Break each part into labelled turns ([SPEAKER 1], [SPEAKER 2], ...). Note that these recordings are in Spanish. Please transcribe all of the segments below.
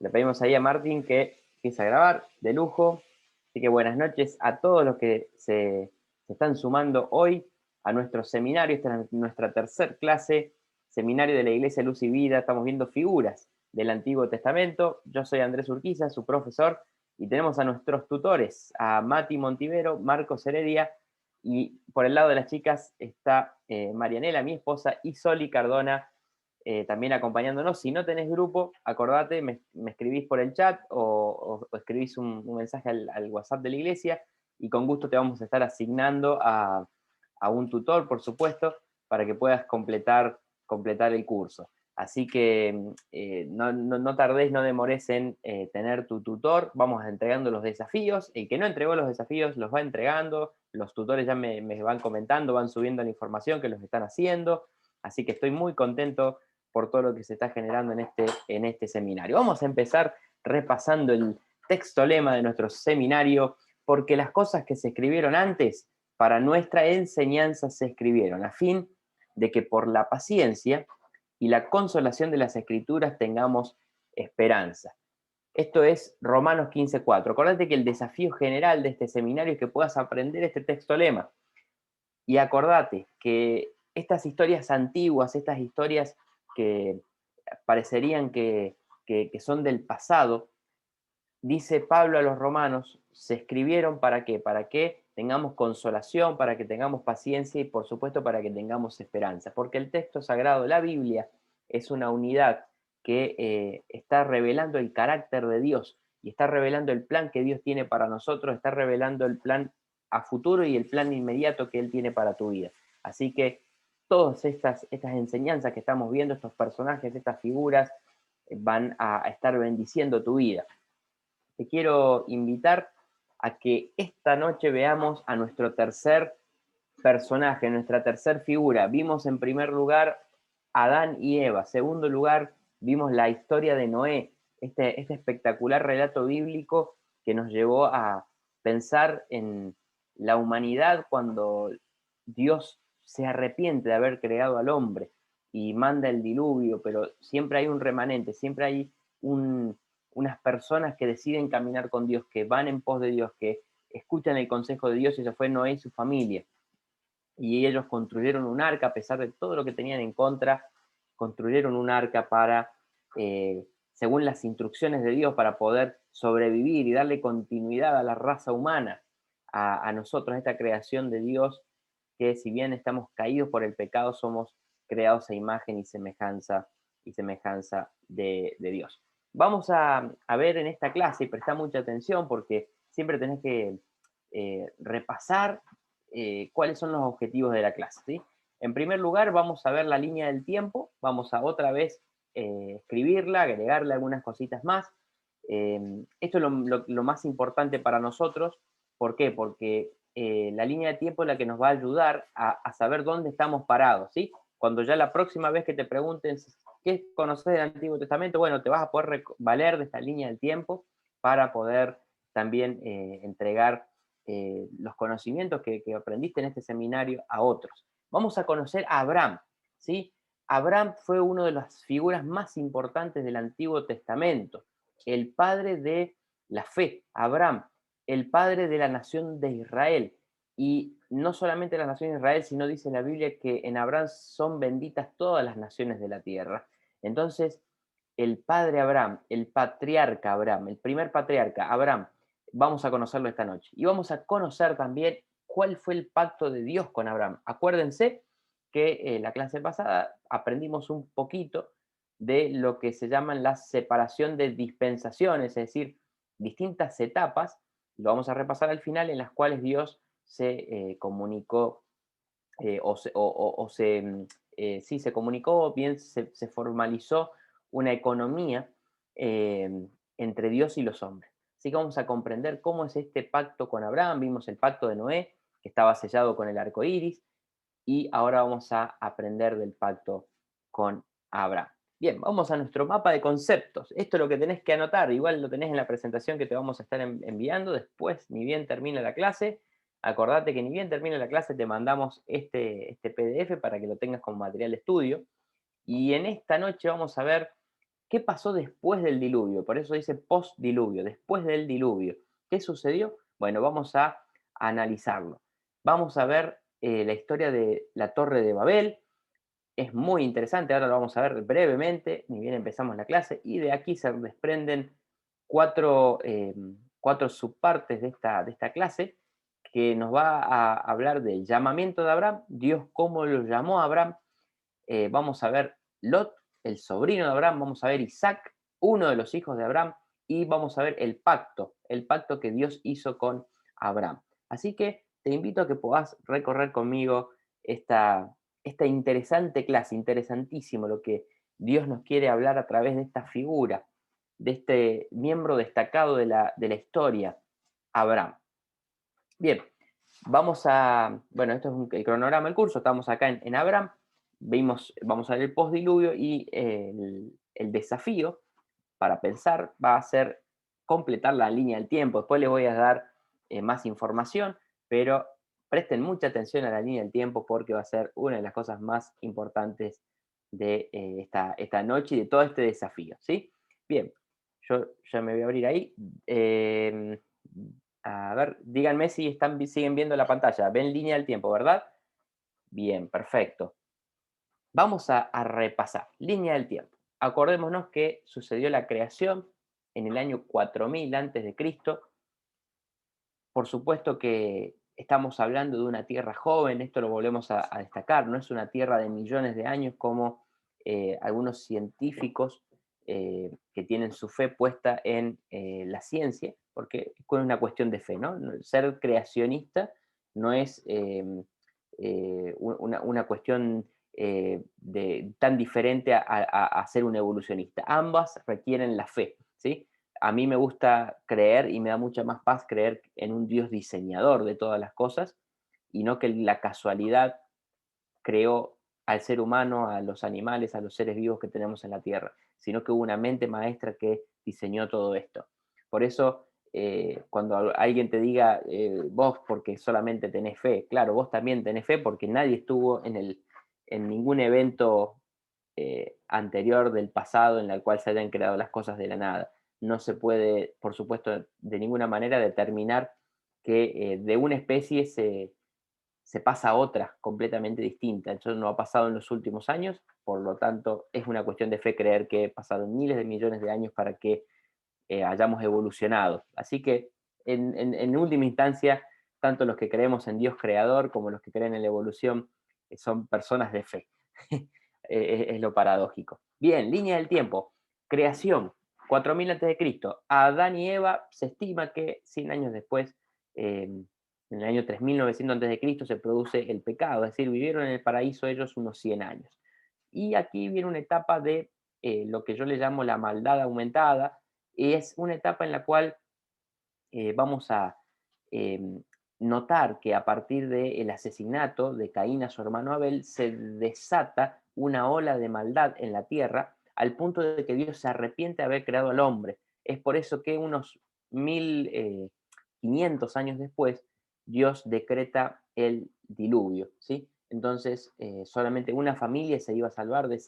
[SPEAKER 1] Le pedimos ahí a Martín que empiece a grabar, de lujo. Así que buenas noches a todos los que se están sumando hoy a nuestro seminario. Esta es nuestra tercer clase, Seminario de la Iglesia Luz y Vida. Estamos viendo figuras del Antiguo Testamento. Yo soy Andrés Urquiza, su profesor, y tenemos a nuestros tutores, a Mati Montivero, Marcos Heredia, y por el lado de las chicas está Marianela, mi esposa, y Soli Cardona, también acompañándonos. Si no tenés grupo, acordate, me escribís por el chat o escribís un mensaje al WhatsApp de la iglesia y con gusto te vamos a estar asignando a un tutor, por supuesto, para que puedas completar el curso. Así que no tardés, no demores en tener tu tutor. Vamos entregando los desafíos. El que no entregó los desafíos los va entregando. Los tutores ya me van comentando, van subiendo la información que los están haciendo. Así que estoy muy contento por todo lo que se está generando en este seminario. Vamos a empezar repasando el texto lema de nuestro seminario, porque las cosas que se escribieron antes para nuestra enseñanza se escribieron, a fin de que por la paciencia y la consolación de las Escrituras tengamos esperanza. Esto es Romanos 15:4. Acordate que el desafío general de este seminario es que puedas aprender este texto lema. Y acordate que estas historias antiguas, estas historias que parecerían que son del pasado, dice Pablo a los romanos, se escribieron ¿para qué? Para que tengamos consolación, para que tengamos paciencia y por supuesto para que tengamos esperanza. Porque el texto sagrado, la Biblia, es una unidad que está revelando el carácter de Dios y está revelando el plan que Dios tiene para nosotros, está revelando el plan a futuro y el plan inmediato que Él tiene para tu vida. Así que todas estas enseñanzas que estamos viendo, estos personajes, estas figuras, van a estar bendiciendo tu vida. Te quiero invitar a que esta noche veamos a nuestro tercer personaje, nuestra tercer figura. Vimos en primer lugar Adán y Eva. Segundo lugar, vimos la historia de Noé, este espectacular relato bíblico que nos llevó a pensar en la humanidad cuando Dios se arrepiente de haber creado al hombre y manda el diluvio, pero siempre hay un remanente, siempre hay unas personas que deciden caminar con Dios, que van en pos de Dios, que escuchan el consejo de Dios, y eso fue Noé y su familia. Y ellos construyeron un arca, a pesar de todo lo que tenían en contra, construyeron un arca para, según las instrucciones de Dios, para poder sobrevivir y darle continuidad a la raza humana, a nosotros, a esta creación de Dios, que si bien estamos caídos por el pecado, somos creados a imagen y semejanza de Dios. Vamos a ver en esta clase, y presta mucha atención porque siempre tenés que repasar cuáles son los objetivos de la clase, ¿sí? En primer lugar, vamos a ver la línea del tiempo, vamos a otra vez escribirla, agregarle algunas cositas más. Esto es lo más importante para nosotros. ¿Por qué? Porque la línea de tiempo es la que nos va a ayudar a saber dónde estamos parados, ¿sí? Cuando ya la próxima vez que te pregunten qué conoces del Antiguo Testamento, bueno, te vas a poder valer de esta línea del tiempo para poder también entregar los conocimientos que aprendiste en este seminario a otros. Vamos a conocer a Abraham, ¿sí? Abraham fue una de las figuras más importantes del Antiguo Testamento, el padre de la fe, Abraham, el padre de la nación de Israel. Y no solamente la nación de Israel, sino dice la Biblia que en Abraham son benditas todas las naciones de la tierra. Entonces, el padre Abraham, el patriarca Abraham, el primer patriarca Abraham, vamos a conocerlo esta noche. Y vamos a conocer también cuál fue el pacto de Dios con Abraham. Acuérdense que la clase pasada aprendimos un poquito de lo que se llaman la separación de dispensaciones, es decir, distintas etapas, lo vamos a repasar al final, en las cuales Dios se comunicó sí, se comunicó, bien se formalizó una economía entre Dios y los hombres. Así que vamos a comprender cómo es este pacto con Abraham. Vimos el pacto de Noé, que estaba sellado con el arco iris, y ahora vamos a aprender del pacto con Abraham. Bien, vamos a nuestro mapa de conceptos. Esto es lo que tenés que anotar, igual lo tenés en la presentación que te vamos a estar enviando después, ni bien termine la clase. Acordate que ni bien termine la clase te mandamos este PDF para que lo tengas como material de estudio. Y en esta noche vamos a ver ¿Qué pasó después del diluvio? Por eso dice post-diluvio, después del diluvio. ¿Qué sucedió? Bueno, vamos a analizarlo. Vamos a ver la historia de la Torre de Babel. Es muy interesante, ahora lo vamos a ver brevemente, ni bien empezamos la clase, y de aquí se desprenden cuatro, cuatro subpartes de esta clase que nos va a hablar del llamamiento de Abraham, Dios cómo lo llamó a Abraham. Vamos a ver Lot, el sobrino de Abraham, vamos a ver Isaac, uno de los hijos de Abraham, y vamos a ver el pacto que Dios hizo con Abraham. Así que te invito a que puedas recorrer conmigo esta interesante clase, interesantísimo lo que Dios nos quiere hablar a través de esta figura, de este miembro destacado de la historia, Abraham. Bien, bueno, esto es el cronograma del curso, estamos acá en Abraham, vamos a ver el postdiluvio y el desafío para pensar va a ser completar la línea del tiempo. Después les voy a dar más información, pero presten mucha atención a la línea del tiempo porque va a ser una de las cosas más importantes de esta noche y de todo este desafío, ¿sí? Bien, yo ya me voy a abrir ahí. A ver, díganme si siguen viendo la pantalla. Ven línea del tiempo, ¿verdad? Bien, perfecto. Vamos a repasar. Línea del tiempo. Acordémonos que sucedió la creación en el año 4000 antes de Cristo. Por supuesto que estamos hablando de una tierra joven, esto lo volvemos a destacar, no es una tierra de millones de años como algunos científicos que tienen su fe puesta en la ciencia, porque es una cuestión de fe, ¿no? Ser creacionista no es una cuestión tan diferente a ser un evolucionista. Ambas requieren la fe, ¿sí? A mí me gusta creer y me da mucha más paz creer en un Dios diseñador de todas las cosas y no que la casualidad creó al ser humano, a los animales, a los seres vivos que tenemos en la Tierra, sino que hubo una mente maestra que diseñó todo esto. Por eso, cuando alguien te diga, vos porque solamente tenés fe, claro, vos también tenés fe porque nadie estuvo en ningún evento anterior del pasado en el cual se hayan creado las cosas de la nada. No se puede, por supuesto, de ninguna manera determinar que de una especie se pasa a otra completamente distinta. Eso no ha pasado en los últimos años, por lo tanto es una cuestión de fe creer que pasaron miles de millones de años para que hayamos evolucionado. Así que en última instancia, tanto los que creemos en Dios creador como los que creen en la evolución son personas de fe. Es lo paradójico. Bien, línea del tiempo. Creación, 4000 a.C. Adán y Eva se estima que 100 años después, en el año 3900 a.C., se produce el pecado, es decir, vivieron en el paraíso ellos unos 100 años. Y aquí viene una etapa de lo que yo le llamo la maldad aumentada, y es una etapa en la cual vamos a notar que a partir del asesinato de Caín a su hermano Abel se desata una ola de maldad en la tierra al punto de que Dios se arrepiente de haber creado al hombre. Es por eso que unos 1500 años después Dios decreta el diluvio, ¿sí? Entonces solamente una familia se iba a salvar de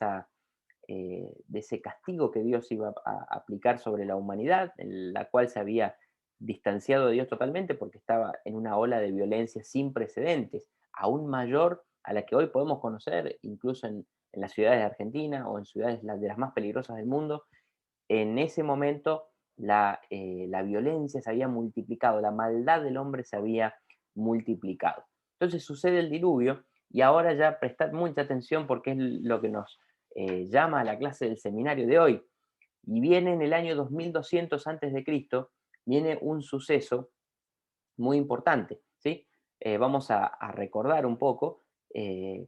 [SPEAKER 1] ese castigo que Dios iba a aplicar sobre la humanidad, en la cual se había distanciado de Dios totalmente porque estaba en una ola de violencia sin precedentes, aún mayor a la que hoy podemos conocer, incluso en las ciudades de Argentina o en ciudades de las más peligrosas del mundo. En ese momento la violencia se había multiplicado, la maldad del hombre se había multiplicado. Entonces sucede el diluvio y ahora ya prestad mucha atención porque es lo que nos llama a la clase del seminario de hoy. Y viene en el año 2200 antes de Cristo, viene un suceso muy importante, ¿sí? Vamos a recordar un poco qué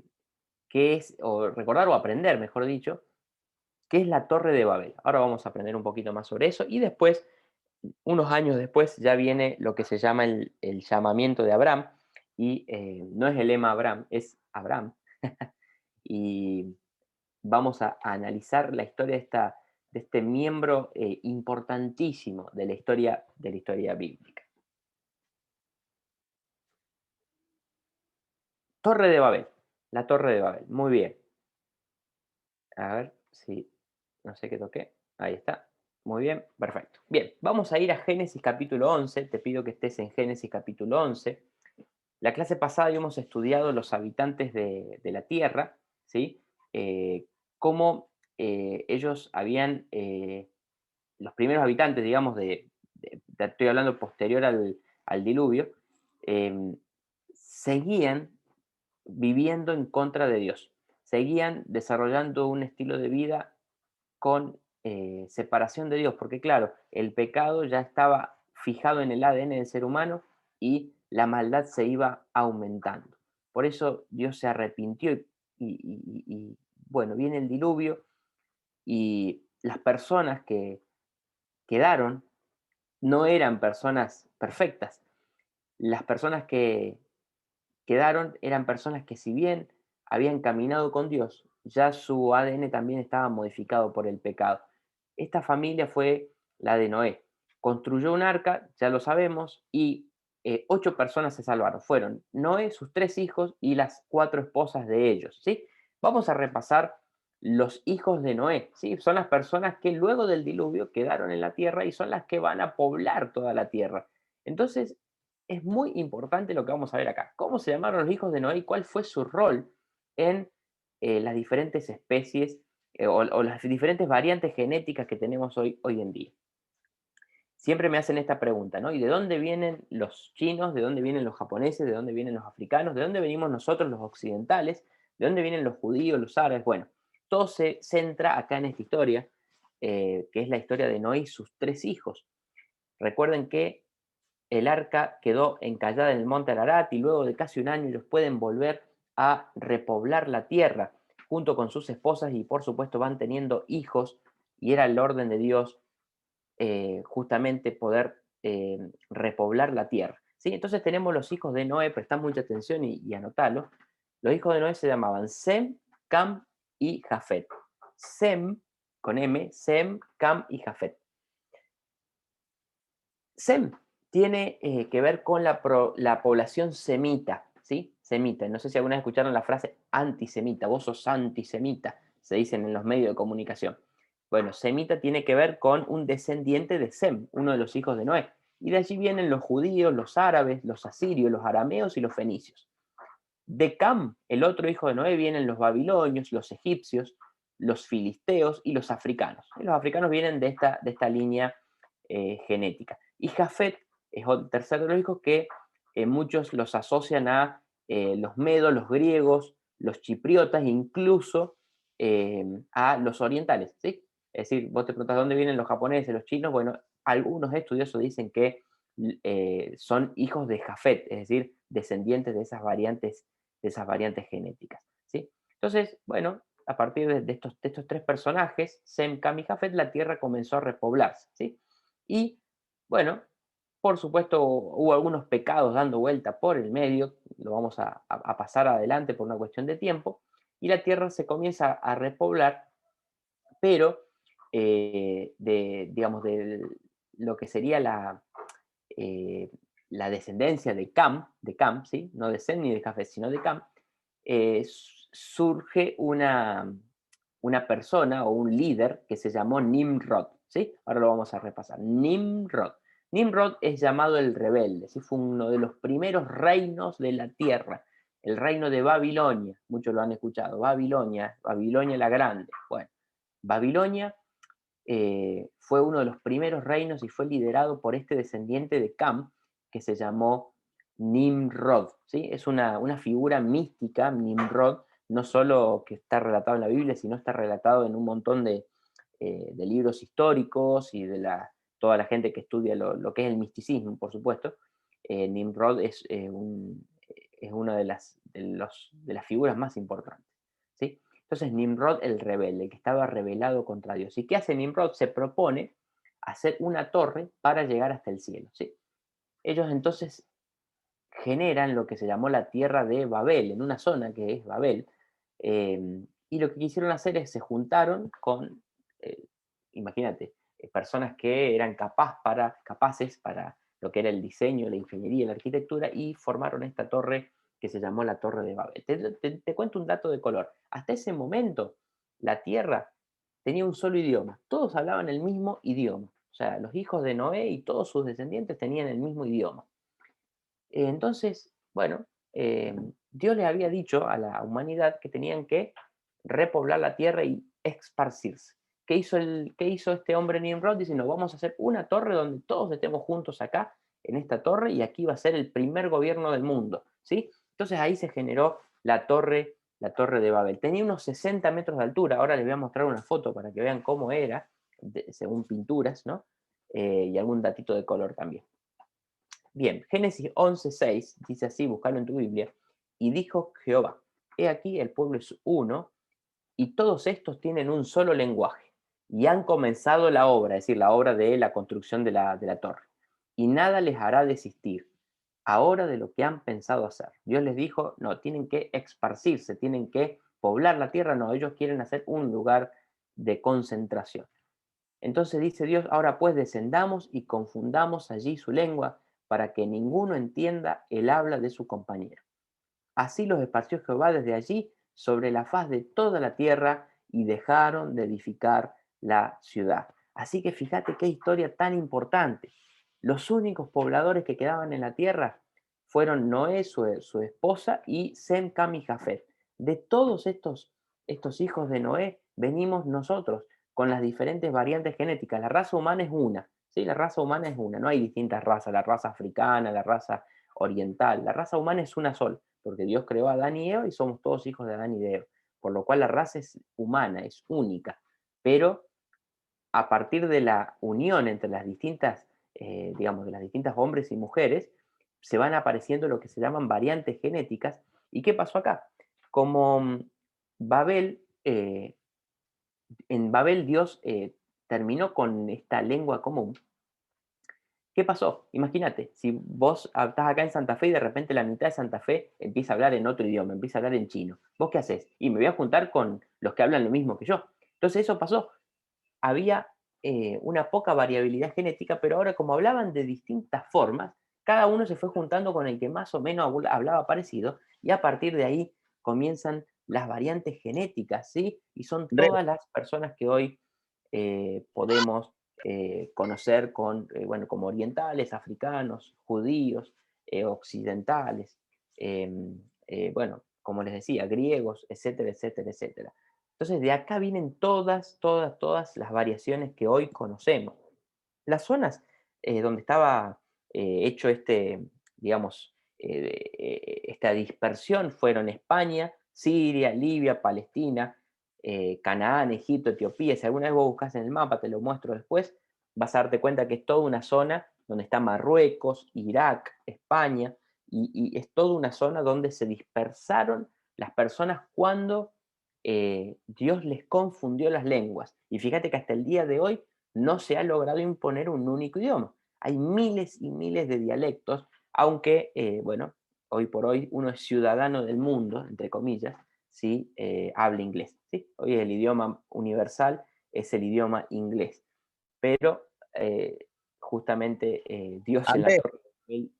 [SPEAKER 1] es, o recordar o aprender, mejor dicho, qué es la Torre de Babel. Ahora vamos a aprender un poquito más sobre eso y después, unos años después, ya viene lo que se llama el llamamiento de Abraham y no es el lema Abraham, es Abraham. Y vamos a analizar la historia de este miembro importantísimo de la historia bíblica. Torre de Babel, la Torre de Babel, muy bien. A ver si, no sé qué toqué. Ahí está. Muy bien, perfecto. Bien, vamos a ir a Génesis capítulo 11. Te pido que estés en Génesis capítulo 11. La clase pasada habíamos estudiado los habitantes de la tierra, ¿sí? Cómo ellos habían, los primeros habitantes, digamos, estoy hablando posterior al diluvio, em, seguían viviendo en contra de Dios, seguían desarrollando un estilo de vida con separación de Dios, porque claro, el pecado ya estaba fijado en el ADN del ser humano y la maldad se iba aumentando. Por eso Dios se arrepintió y, bueno, viene el diluvio y las personas que quedaron no eran personas perfectas. Las personas que quedaron eran personas que si bien habían caminado con Dios, ya su ADN también estaba modificado por el pecado. Esta familia fue la de Noé. Construyó un arca, ya lo sabemos, y 8 personas se salvaron. Fueron Noé, sus 3 hijos y las 4 esposas de ellos. ¿Sí? Vamos a repasar los hijos de Noé. ¿Sí? Son las personas que luego del diluvio quedaron en la tierra y son las que van a poblar toda la tierra. Entonces, es muy importante lo que vamos a ver acá. ¿Cómo se llamaron los hijos de Noé y cuál fue su rol en las diferentes especies o las diferentes variantes genéticas que tenemos hoy en día? Siempre me hacen esta pregunta, ¿no? ¿Y de dónde vienen los chinos? ¿De dónde vienen los japoneses? ¿De dónde vienen los africanos? ¿De dónde venimos nosotros los occidentales? ¿De dónde vienen los judíos, los árabes? Bueno, todo se centra acá en esta historia, que es la historia de Noé y sus 3 hijos. Recuerden que el arca quedó encallada en el monte Ararat y luego de casi un año ellos pueden volver a repoblar la tierra junto con sus esposas y por supuesto van teniendo hijos y era el orden de Dios justamente poder repoblar la tierra. ¿Sí? Entonces tenemos los hijos de Noé, prestad mucha atención y anotalo. Los hijos de Noé se llamaban Sem, Cam y Jafet. Sem, con M, Sem, Cam y Jafet. Sem tiene que ver con la población semita, ¿sí? Semita. No sé si alguna vez escucharon la frase antisemita, vos sos antisemita, se dicen en los medios de comunicación. Bueno, semita tiene que ver con un descendiente de Sem, uno de los hijos de Noé. Y de allí vienen los judíos, los árabes, los asirios, los arameos y los fenicios. De Cam, el otro hijo de Noé, vienen los babilonios, los egipcios, los filisteos y los africanos. Y los africanos vienen de esta línea genética. Y Jafet es el tercer de los hijos que muchos los asocian a los medos, los griegos, los chipriotas, incluso a los orientales. ¿Sí? Es decir, vos te preguntas dónde vienen los japoneses, los chinos. Bueno, algunos estudiosos dicen que son hijos de Jafet, es decir, descendientes de esas variantes genéticas. ¿Sí? Entonces, bueno, a partir de estos 3 personajes, Sem, Cam y Jafet, la Tierra comenzó a repoblarse. ¿Sí? Y bueno, por supuesto, hubo algunos pecados dando vuelta por el medio, lo vamos a pasar adelante por una cuestión de tiempo, y la Tierra se comienza a repoblar, pero digamos, de lo que sería eh, la descendencia de Cam, ¿sí? No de Sem ni de Jafet, sino de Cam, surge una persona o un líder que se llamó Nimrod, ¿sí? Ahora lo vamos a repasar. Nimrod. Nimrod es llamado el rebelde, ¿sí? Fue uno de los primeros reinos de la tierra, el reino de Babilonia, muchos lo han escuchado, Babilonia, Babilonia la Grande. Bueno, Babilonia fue uno de los primeros reinos y fue liderado por este descendiente de Cam, que se llamó Nimrod. ¿Sí? Es una figura mística, Nimrod, no solo que está relatado en la Biblia, sino está relatado en un montón de libros históricos y toda la gente que estudia lo que es el misticismo, por supuesto. Nimrod es una de las figuras más importantes. ¿Sí? Entonces Nimrod el rebelde, que estaba rebelado contra Dios. ¿Y qué hace Nimrod? Se propone hacer una torre para llegar hasta el cielo. ¿Sí? Ellos entonces generan lo que se llamó la tierra de Babel, en una zona que es Babel, y lo que quisieron hacer es se juntaron con, eh, imagínate, personas que eran capaces para lo que era el diseño, la ingeniería, la arquitectura, y formaron esta torre que se llamó la Torre de Babel. Te cuento un dato de color. Hasta ese momento, la Tierra tenía un solo idioma. Todos hablaban el mismo idioma. O sea, los hijos de Noé y todos sus descendientes tenían el mismo idioma. Entonces, bueno, Dios le había dicho a la humanidad que tenían que repoblar la tierra y esparcirse. ¿Qué hizo este hombre Nimrod? Dice, no, vamos a hacer una torre donde todos estemos juntos acá, en esta torre, y aquí va a ser el primer gobierno del mundo, ¿sí? Entonces ahí se generó la torre de Babel. Tenía unos 60 metros de altura, ahora les voy a mostrar una foto para que vean cómo era, según pinturas, ¿no? Y algún datito de color también. Bien, Génesis 11:6 dice así, buscalo en tu Biblia, y dijo Jehová, he aquí el pueblo es uno, y todos estos tienen un solo lenguaje, y han comenzado la obra, es decir, la obra de la construcción de la torre, y nada les hará desistir ahora de lo que han pensado hacer. Dios les dijo, no, tienen que esparcirse, tienen que poblar la tierra, no, ellos quieren hacer un lugar de concentración. Entonces dice Dios, ahora pues descendamos y confundamos allí su lengua para que ninguno entienda el habla de su compañero. Así los esparció Jehová desde allí sobre la faz de toda la tierra y dejaron de edificar la ciudad. Así que fíjate qué historia tan importante. Los únicos pobladores que quedaban en la tierra fueron Noé, su esposa, y Sem, Cam y Jafet. De todos estos hijos de Noé venimos nosotros con las diferentes variantes genéticas. La raza humana es una, ¿sí? La raza humana es una, no hay distintas razas, la raza africana, la raza oriental, la raza humana es una sola, porque Dios creó a Adán y Eva y somos todos hijos de Adán y de Eva, por lo cual la raza es humana, es única, pero a partir de la unión entre las distintas, digamos, de las distintas hombres y mujeres, se van apareciendo lo que se llaman variantes genéticas. ¿Y qué pasó acá? Como Babel, en Babel Dios terminó con esta lengua común. ¿Qué pasó? Imagínate, si vos estás acá en Santa Fe y de repente la mitad de Santa Fe empieza a hablar en otro idioma, empieza a hablar en chino. ¿Vos qué haces? Y me voy a juntar con los que hablan lo mismo que yo. Entonces eso pasó. Había una poca variabilidad genética, pero ahora como hablaban de distintas formas, cada uno se fue juntando con el que más o menos hablaba parecido y a partir de ahí comienzan las variantes genéticas, ¿sí? Y son
[SPEAKER 2] Andrés,
[SPEAKER 1] todas las personas que hoy podemos conocer bueno, como orientales, africanos, judíos, occidentales, bueno, como les decía, griegos, etcétera, etcétera, etcétera. Entonces, de acá vienen todas las variaciones que hoy conocemos. Las zonas donde estaba hecho digamos, esta dispersión fueron España, Siria, Libia, Palestina, Canaán, Egipto, Etiopía. Si alguna vez vos buscas en el mapa, te lo muestro después, vas a darte cuenta que es toda una zona donde está Marruecos, Irak, España, y es toda una zona donde se dispersaron las personas cuando Dios les confundió las lenguas. Y fíjate que hasta el día de hoy no se ha logrado imponer un único idioma. Hay miles y miles de dialectos, aunque, bueno, hoy por hoy uno es ciudadano del mundo, entre comillas, si habla inglés. ¿Sí? Hoy el idioma universal es el idioma inglés. Pero justamente Dios en la
[SPEAKER 2] Andrés,
[SPEAKER 1] torre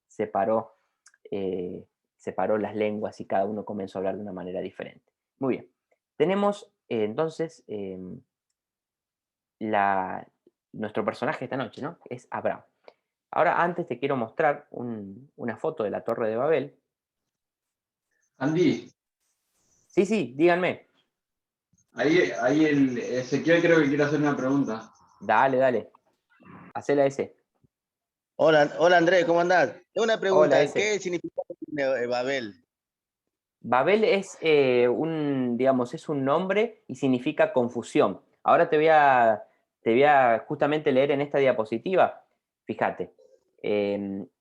[SPEAKER 1] separó, eh, separó las lenguas y cada uno comenzó a hablar de una manera diferente. Muy bien. Tenemos entonces la, nuestro personaje esta noche, ¿no? Es Abraham. Ahora, antes te quiero mostrar una foto de la Torre de Babel.
[SPEAKER 2] Andy,
[SPEAKER 1] Sí, sí, díganme.
[SPEAKER 2] ahí el Ezequiel creo que quiere hacer una pregunta.
[SPEAKER 1] Dale, dale. Hacela ese.
[SPEAKER 3] Hola, hola Andrés, ¿cómo andás? Tengo una
[SPEAKER 1] Hola,
[SPEAKER 3] pregunta,
[SPEAKER 1] ese.
[SPEAKER 3] ¿qué significa Babel?
[SPEAKER 1] Babel es digamos, es un nombre y significa confusión. Ahora te voy a justamente leer en esta diapositiva. Fíjate,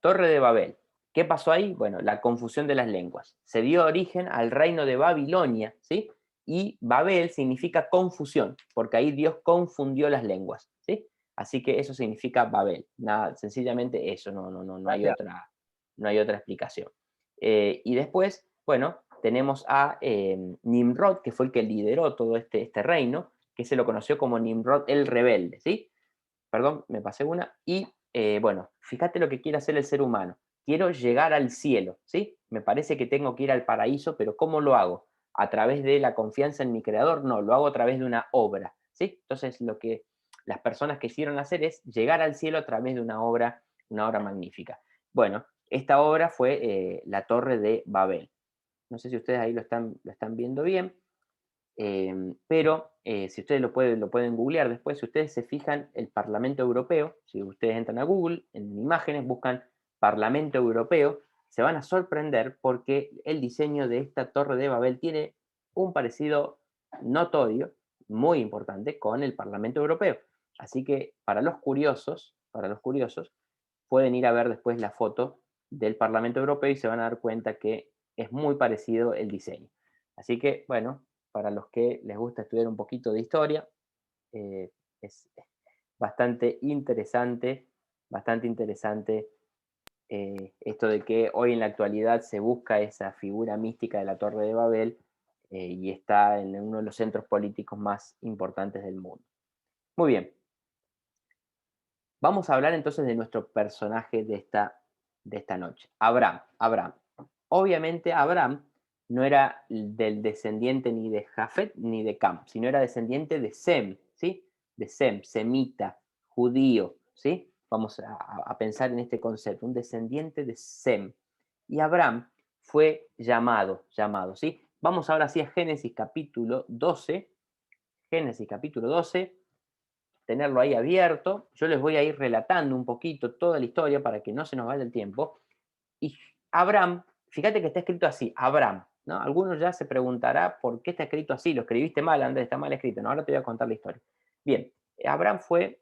[SPEAKER 1] Torre de Babel. ¿Qué pasó ahí? Bueno, la confusión de las lenguas. Se dio origen al reino de Babilonia, ¿sí? Y Babel significa confusión, porque ahí Dios confundió las lenguas, ¿sí? Así que eso significa Babel. Nada, sencillamente eso, no hay
[SPEAKER 3] Gracias.
[SPEAKER 1] no hay otra explicación. Y después, bueno, tenemos a Nimrod, que fue el que lideró todo este reino, que se lo conoció como Nimrod el rebelde, ¿sí? Perdón, me pasé una. Y bueno, fíjate lo que quiere hacer el ser humano. Quiero llegar al cielo, ¿sí? Me parece que tengo que ir al paraíso, pero ¿cómo lo hago? ¿A través de la confianza en mi creador? No, lo hago a través de una obra. ¿sí? Entonces lo que las personas quisieron hacer es llegar al cielo a través de una obra magnífica. Bueno, esta obra fue la Torre de Babel. No sé si ustedes ahí lo están viendo bien, pero si ustedes lo pueden googlear después, si ustedes se fijan, el Parlamento Europeo, si ustedes entran a Google, en imágenes, buscan Parlamento Europeo, se van a sorprender porque el diseño de esta Torre de Babel tiene un parecido notorio, muy importante, con el Parlamento Europeo. Así que para los curiosos, pueden ir a ver después la foto del Parlamento Europeo y se van a dar cuenta que es muy parecido el diseño. Así que, bueno, para los que les gusta estudiar un poquito de historia, es bastante interesante esto de que hoy en la actualidad se busca esa figura mística de la Torre de Babel y está en uno de los centros políticos más importantes del mundo. Muy bien, vamos a hablar entonces de nuestro personaje de esta noche, Abraham. Obviamente Abraham no era del descendiente ni de Jafet ni de Cam, sino era descendiente de Sem, ¿sí? De Sem, semita, judío, ¿sí? Vamos a pensar en este concepto, un descendiente de Sem. Y Abraham fue llamado, ¿sí? Vamos ahora sí a Génesis capítulo 12, tenerlo ahí abierto. Yo les voy a ir relatando un poquito toda la historia para que no se nos vaya el tiempo. Y Abraham, fíjate que está escrito así, Abraham, ¿no? Algunos ya se preguntará por qué está escrito así, lo escribiste mal, Andrés, está mal escrito. No, ahora te voy a contar la historia. Bien, Abraham fue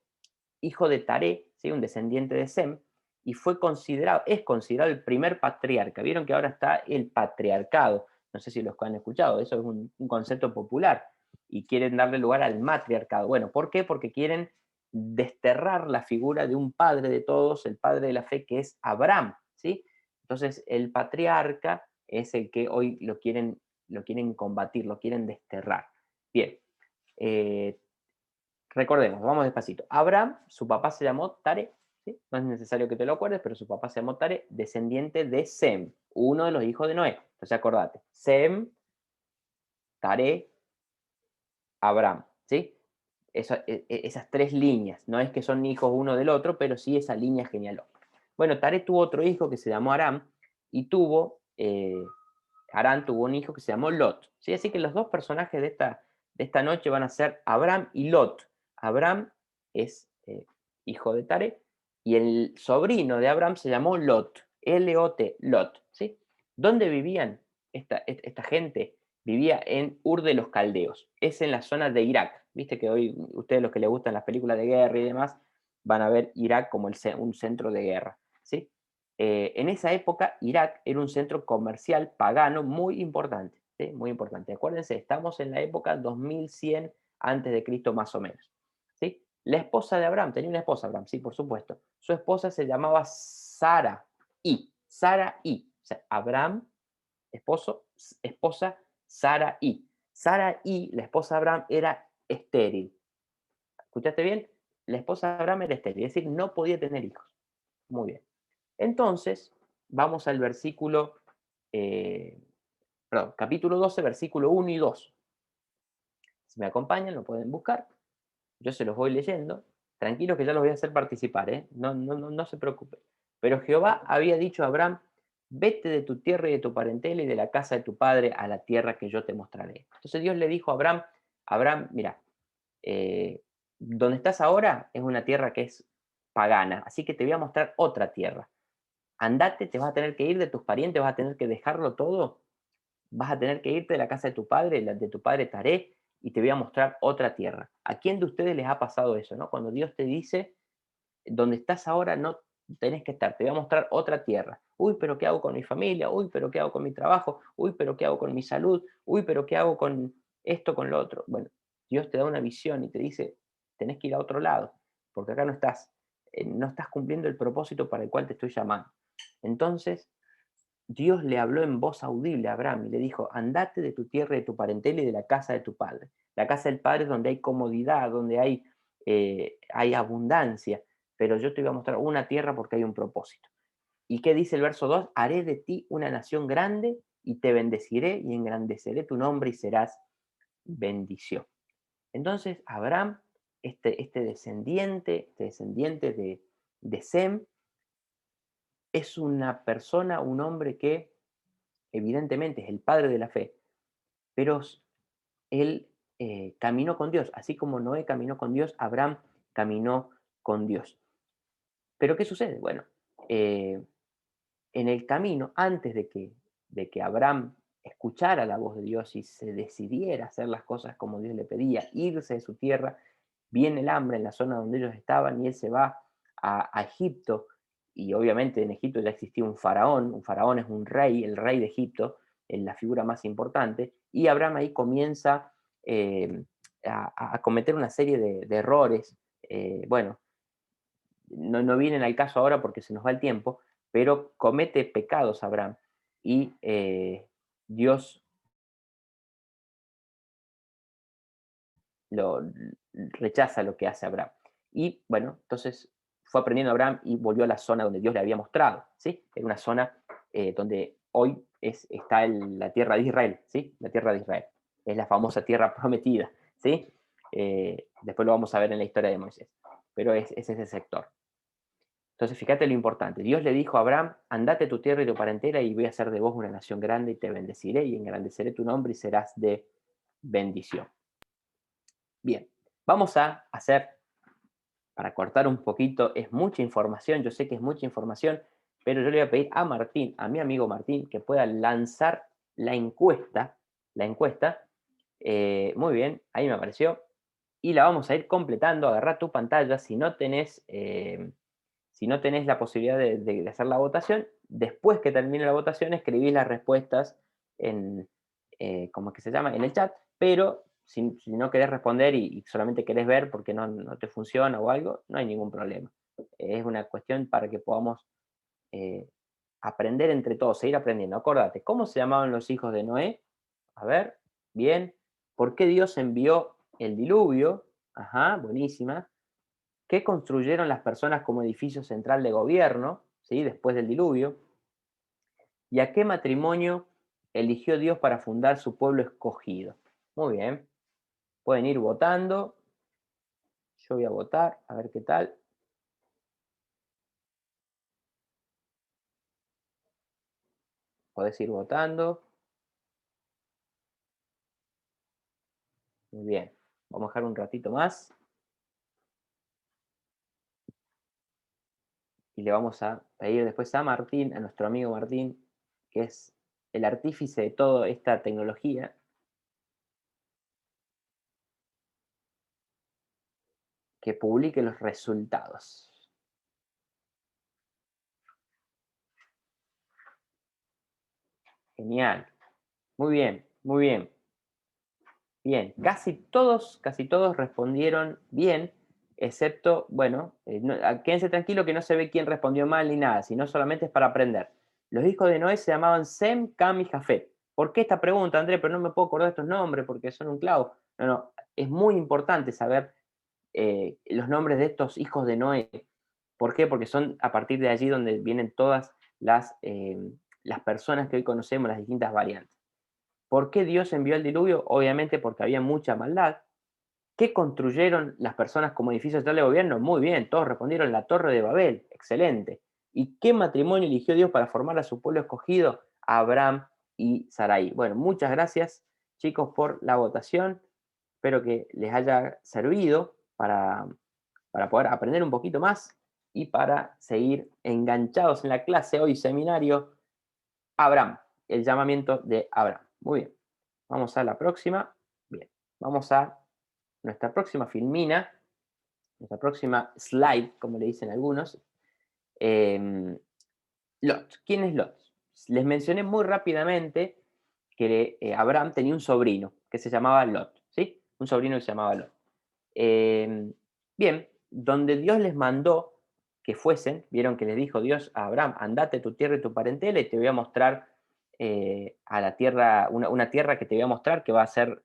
[SPEAKER 1] hijo de Taré, ¿sí? Un descendiente de Sem, y es considerado el primer patriarca. Vieron que ahora está el patriarcado, no sé si los han escuchado, eso es un concepto popular, y quieren darle lugar al matriarcado. Bueno, ¿por qué? Porque quieren desterrar la figura de un padre de todos, el padre de la fe, que es Abraham, ¿sí? Entonces, el patriarca es el que hoy lo quieren combatir, lo quieren desterrar. Bien, recordemos, vamos despacito. Abraham, su papá se llamó Tare, ¿sí? No es necesario que te lo acuerdes, pero su papá se llamó Tare, descendiente de Sem, uno de los hijos de Noé. Entonces acordate, Sem, Tare, Abraham, ¿sí? Esas tres líneas, no es que son hijos uno del otro, pero sí esa línea genealógica. Bueno, Tare tuvo otro hijo que se llamó Aram y Harán tuvo un hijo que se llamó Lot, ¿sí? Así que los dos personajes de esta noche van a ser Abraham y Lot. Abraham es hijo de Tare y el sobrino de Abraham se llamó Lot, L-O-T, Lot, ¿sí? ¿Dónde vivían esta gente? Vivía en Ur de los Caldeos, es en la zona de Irak. Viste que hoy ustedes los que les gustan las películas de guerra y demás van a ver Irak como un centro de guerra, ¿sí? En esa época Irak era un centro comercial pagano muy importante, ¿sí? Muy importante. Acuérdense, estamos en la época 2100 antes de Cristo más o menos, ¿sí? La esposa de Abraham, tenía una esposa Abraham, sí, por supuesto. Su esposa se llamaba Sara I. O sea, Abraham, esposa Sara I. Sara I, la esposa de Abraham, era estéril. ¿Escuchaste bien? La esposa de Abraham era estéril, es decir, no podía tener hijos. Muy bien. Entonces, vamos al capítulo 12, versículo 1 y 2. Si me acompañan, lo pueden buscar. Yo se los voy leyendo. Tranquilos que ya los voy a hacer participar, ¿eh? No se preocupen. Pero Jehová había dicho a Abraham, vete de tu tierra y de tu parentela y de la casa de tu padre a la tierra que yo te mostraré. Entonces Dios le dijo a Abraham, mira, donde estás ahora es una tierra que es pagana, así que te voy a mostrar otra tierra. Andate, te vas a tener que ir de tus parientes, vas a tener que dejarlo todo, vas a tener que irte de la casa de tu padre, de tu padre Taré, y te voy a mostrar otra tierra. ¿A quién de ustedes les ha pasado eso, no? Cuando Dios te dice, donde estás ahora no tenés que estar, te voy a mostrar otra tierra. Uy, pero ¿qué hago con mi familia? Uy, pero ¿qué hago con mi trabajo? Uy, pero ¿qué hago con mi salud? Uy, pero ¿qué hago con esto, con lo otro? Bueno, Dios te da una visión y te dice, tenés que ir a otro lado, porque acá no estás cumpliendo el propósito para el cual te estoy llamando. Entonces, Dios le habló en voz audible a Abraham y le dijo, andate de tu tierra, de tu parentela y de la casa de tu padre. La casa del padre es donde hay comodidad, donde hay abundancia, pero yo te voy a mostrar una tierra porque hay un propósito. ¿Y qué dice el verso 2? Haré de ti una nación grande y te bendeciré y engrandeceré tu nombre y serás bendición. Entonces, Abraham, este descendiente de Sem, es una persona, un hombre que evidentemente es el padre de la fe, pero él caminó con Dios, así como Noé caminó con Dios, Abraham caminó con Dios. Pero ¿qué sucede? Bueno, eh, en el camino, antes de que Abraham escuchara la voz de Dios y se decidiera a hacer las cosas como Dios le pedía, irse de su tierra, viene el hambre en la zona donde ellos estaban y él se va a Egipto, y obviamente en Egipto ya existía un faraón es un rey, el rey de Egipto, es la figura más importante, y Abraham ahí comienza eh, a cometer una serie de errores, bueno, no vienen al caso ahora porque se nos va el tiempo, pero comete pecados Abraham y Dios lo rechaza lo que hace Abraham. Y bueno, entonces fue aprendiendo Abraham y volvió a la zona donde Dios le había mostrado, ¿sí? Era una zona donde hoy está la tierra de Israel, ¿sí? La tierra de Israel. Es la famosa tierra prometida, ¿sí? Después lo vamos a ver en la historia de Moisés, pero es ese sector. Entonces, fíjate lo importante. Dios le dijo a Abraham, andate tu tierra y tu parentela y voy a hacer de vos una nación grande y te bendeciré y engrandeceré tu nombre y serás de bendición. Bien, vamos a hacer, para cortar un poquito, es mucha información, yo sé que es mucha información, pero yo le voy a pedir a Martín, a mi amigo Martín, que pueda lanzar la encuesta, muy bien, ahí me apareció, y la vamos a ir completando, agarra tu pantalla, si no tenés la posibilidad de hacer la votación, después que termine la votación escribís las respuestas en, ¿cómo es que se llama? En el chat, pero si no querés responder y solamente querés ver porque no te funciona o algo, no hay ningún problema. Es una cuestión para que podamos eh, aprender entre todos, seguir aprendiendo. Acordate, ¿cómo se llamaban los hijos de Noé? A ver, bien. ¿Por qué Dios envió el diluvio? Ajá, buenísima. ¿Qué construyeron las personas como edificio central de gobierno, ¿sí? Después del diluvio? ¿Y a qué matrimonio eligió Dios para fundar su pueblo escogido? Muy bien, pueden ir votando. Yo voy a votar, a ver qué tal. Podés ir votando. Muy bien, vamos a dejar un ratito más. Y le vamos a pedir después a Martín, a nuestro amigo Martín, que es el artífice de toda esta tecnología, que publique los resultados. Genial. Muy bien, muy bien. Bien, casi todos respondieron bien, excepto, bueno, quédense tranquilos que no se ve quién respondió mal ni nada, sino solamente es para aprender. Los hijos de Noé se llamaban Sem, Cam y Jafet. ¿Por qué esta pregunta, André? Pero no me puedo acordar de estos nombres porque son un clavo. No, es muy importante saber los nombres de estos hijos de Noé. ¿Por qué? Porque son a partir de allí donde vienen todas las personas que hoy conocemos, las distintas variantes. ¿Por qué Dios envió el diluvio? Obviamente porque había mucha maldad. ¿Qué construyeron las personas como edificio central de gobierno? Muy bien, todos respondieron la Torre de Babel, excelente. ¿Y qué matrimonio eligió Dios para formar a su pueblo escogido? Abraham y Sarai. Bueno, muchas gracias chicos por la votación. Espero que les haya servido para poder aprender un poquito más y para seguir enganchados en la clase hoy, seminario Abraham, el llamamiento de Abraham. Muy bien. Vamos a la próxima. Bien. Vamos a nuestra próxima filmina, nuestra próxima slide, como le dicen algunos. Lot. ¿Quién es Lot? Les mencioné muy rápidamente que Abraham tenía un sobrino que se llamaba Lot, ¿sí? Un sobrino que se llamaba Lot. Bien, donde Dios les mandó que fuesen, vieron que les dijo Dios a Abraham, andate tu tierra y tu parentela y te voy a mostrar a la tierra, una tierra que te voy a mostrar que va a ser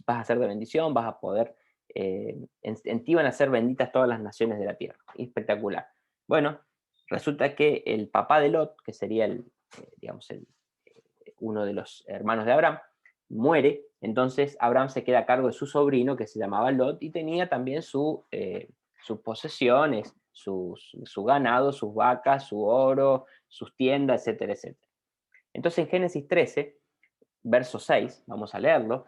[SPEAKER 1] vas a ser de bendición, vas a poder, en ti van a ser benditas todas las naciones de la tierra. Espectacular. Bueno, resulta que el papá de Lot, que sería digamos, uno de los hermanos de Abraham, muere, entonces Abraham se queda a cargo de su sobrino que se llamaba Lot y tenía también sus posesiones, su ganado, sus vacas, su oro, sus tiendas, etcétera, etcétera. Entonces en Génesis 13, verso 6, vamos a leerlo,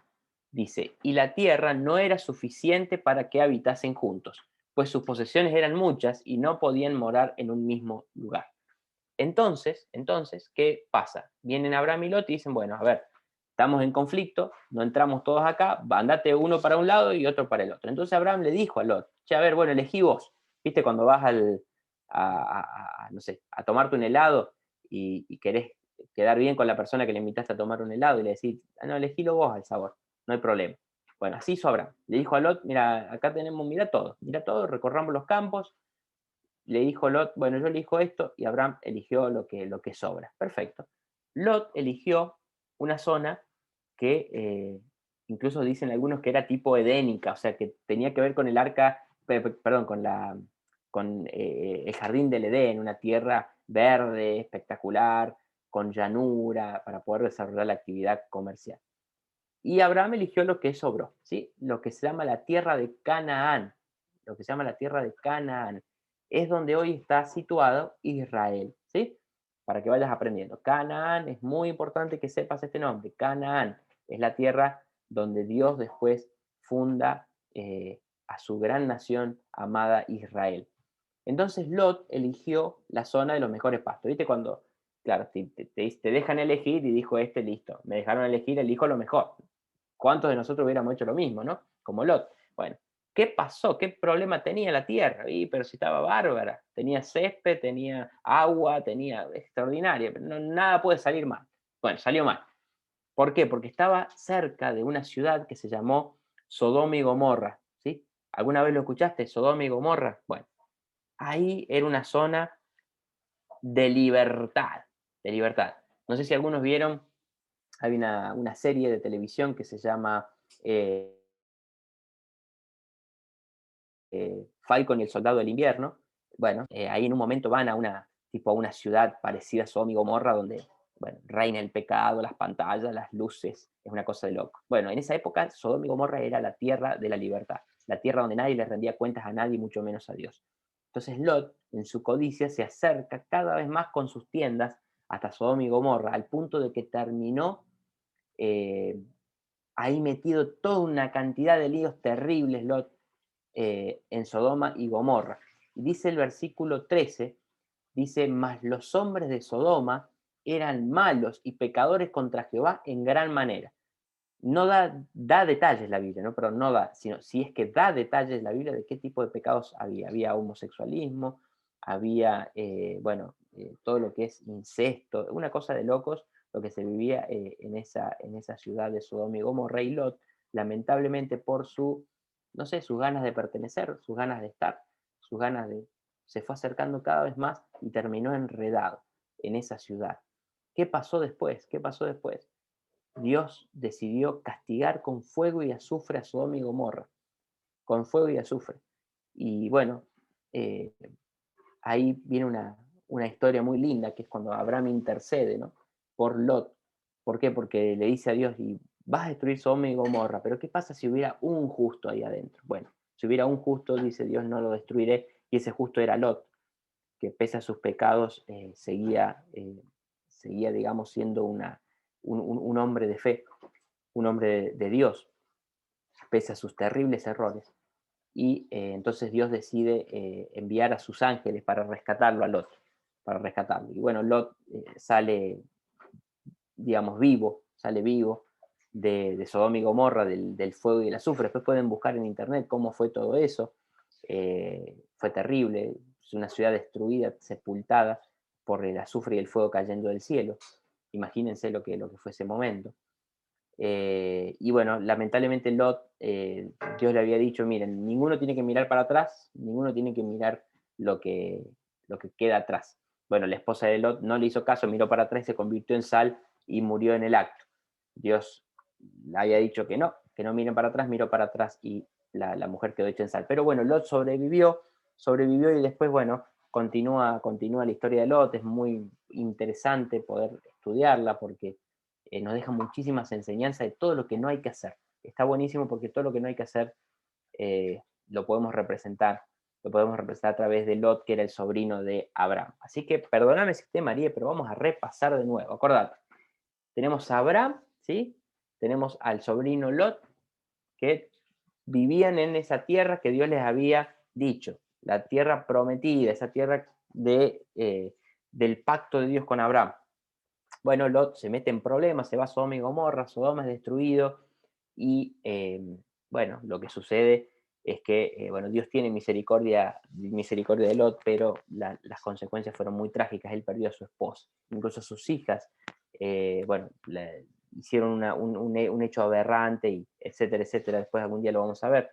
[SPEAKER 1] dice, y la tierra no era suficiente para que habitasen juntos, pues sus posesiones eran muchas y no podían morar en un mismo lugar. Entonces, ¿qué pasa? Vienen Abraham y Lot y dicen, bueno, a ver, estamos en conflicto, no entramos todos acá, andate uno para un lado y otro para el otro. Entonces Abraham le dijo a Lot, che, a ver, bueno, elegí vos. ¿Viste cuando vas no sé, a tomarte un helado y querés quedar bien con la persona que le invitaste a tomar un helado y le decís, ah, no, elegílo vos al sabor, no hay problema. Bueno, así hizo Abraham. Le dijo a Lot, mira, acá tenemos, mira todo, recorramos los campos. Le dijo Lot, bueno, yo elijo esto, y Abraham eligió lo que sobra. Perfecto. Lot eligió una zona que incluso dicen algunos que era tipo edénica, o sea, que tenía que ver con el arca, perdón, con el jardín del Edén, una tierra verde, espectacular, con llanura, para poder desarrollar la actividad comercial. Y Abraham eligió lo que sobró, ¿sí? Lo que se llama la tierra de Canaán. Lo que se llama la tierra de Canaán. Es donde hoy está situado Israel, ¿sí? Para que vayas aprendiendo. Canaán, es muy importante que sepas este nombre. Canaán es la tierra donde Dios después funda a su gran nación amada Israel. Entonces Lot eligió la zona de los mejores pastos. ¿Viste? Cuando, claro, te dejan elegir y dijo listo, me dejaron elegir, elijo lo mejor. ¿Cuántos de nosotros hubiéramos hecho lo mismo, no? Como Lot. Bueno, ¿qué pasó? ¿Qué problema tenía la tierra? Pero si estaba bárbara. Tenía césped, tenía agua, tenía extraordinaria. Pero nada puede salir mal. Bueno, salió mal. ¿Por qué? Porque estaba cerca de una ciudad que se llamó Sodoma y Gomorra. ¿Sí? ¿Alguna vez lo escuchaste? Sodoma y Gomorra. Bueno, ahí era una zona de libertad. De libertad. No sé si algunos vieron, hay una serie de televisión que se llama Falcon y el Soldado del Invierno. Bueno, ahí en un momento van a una ciudad parecida a Sodoma y Gomorra, donde bueno, reina el pecado, las pantallas, las luces, es una cosa de loco. Bueno, en esa época Sodoma y Gomorra era la tierra de la libertad, la tierra donde nadie le rendía cuentas a nadie, mucho menos a Dios. Entonces Lot, en su codicia, se acerca cada vez más con sus tiendas hasta Sodoma y Gomorra, al punto de que terminó ahí metido toda una cantidad de líos terribles, Lot, en Sodoma y Gomorra. Y dice el versículo 13, dice, mas los hombres de Sodoma eran malos y pecadores contra Jehová en gran manera. No da detalles la Biblia, ¿no? Pero no da, sino si es que da detalles la Biblia de qué tipo de pecados había. Había homosexualismo, había, todo lo que es incesto, una cosa de locos lo que se vivía en esa ciudad de Sodoma y Gomorra. Y Lot, lamentablemente por no sé, sus ganas de pertenecer, sus ganas de estar, sus ganas de... se fue acercando cada vez más y terminó enredado en esa ciudad. ¿Qué pasó después? ¿Qué pasó después? Dios decidió castigar con fuego y azufre a Sodoma y Gomorra, con fuego y azufre. Y bueno, eh, ahí viene una historia muy linda, que es cuando Abraham intercede, ¿no? Por Lot. ¿Por qué? Porque le dice a Dios, y vas a destruir Sodoma y Gomorra, pero ¿qué pasa si hubiera un justo ahí adentro? Bueno, si hubiera un justo, dice Dios, no lo destruiré, y ese justo era Lot, que pese a sus pecados seguía, digamos, siendo un hombre de fe, un hombre de Dios, pese a sus terribles errores. Y entonces Dios decide enviar a sus ángeles para rescatarlo a Lot, para rescatarlo. Y bueno, Lot sale, digamos, sale vivo de Sodoma y Gomorra, del fuego y el azufre. Después pueden buscar en internet cómo fue todo eso. Fue terrible, es una ciudad destruida, sepultada por el azufre y el fuego cayendo del cielo. Imagínense lo que fue ese momento. Y bueno, lamentablemente Lot, Dios le había dicho, miren, ninguno tiene que mirar para atrás, ninguno tiene que mirar lo que queda atrás. Bueno, la esposa de Lot no le hizo caso, miró para atrás, se convirtió en sal y murió en el acto. Dios le había dicho que no miren para atrás, miró para atrás y la mujer quedó hecha en sal. Pero bueno, Lot sobrevivió y después, bueno, continúa la historia de Lot, es muy interesante poder estudiarla porque nos deja muchísimas enseñanzas de todo lo que no hay que hacer. Está buenísimo porque todo lo que no hay que hacer lo podemos representar a través de Lot, que era el sobrino de Abraham. Así que perdóname si te María, pero vamos a repasar de nuevo. Acordate, tenemos a Abraham, ¿sí? Tenemos al sobrino Lot, que vivían en esa tierra que Dios les había dicho, la tierra prometida, esa tierra del pacto de Dios con Abraham. Bueno, Lot se mete en problemas, se va a Sodoma y Gomorra, Sodoma es destruido, y bueno, lo que sucede es que bueno, Dios tiene misericordia de Lot, pero las consecuencias fueron muy trágicas. Él perdió a su esposa, incluso a sus hijas, bueno, hicieron un hecho aberrante, y etcétera, etcétera. Después algún día lo vamos a ver.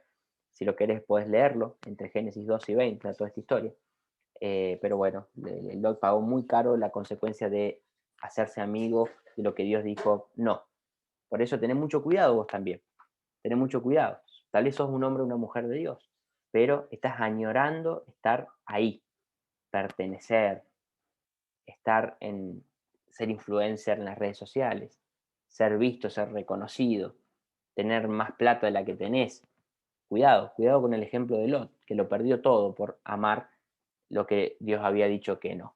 [SPEAKER 1] Si lo querés, podés leerlo, entre Génesis 2 y 20, toda esta historia. Pero bueno, Lot pagó muy caro la consecuencia de hacerse amigo de lo que Dios dijo no. Por eso tenés mucho cuidado vos también. Tenés mucho cuidado. Tal vez sos un hombre o una mujer de Dios, pero estás añorando estar ahí, pertenecer, estar en ser influencer en las redes sociales, ser visto, ser reconocido, tener más plata de la que tenés. Cuidado, cuidado con el ejemplo de Lot, que lo perdió todo por amar lo que Dios había dicho que no.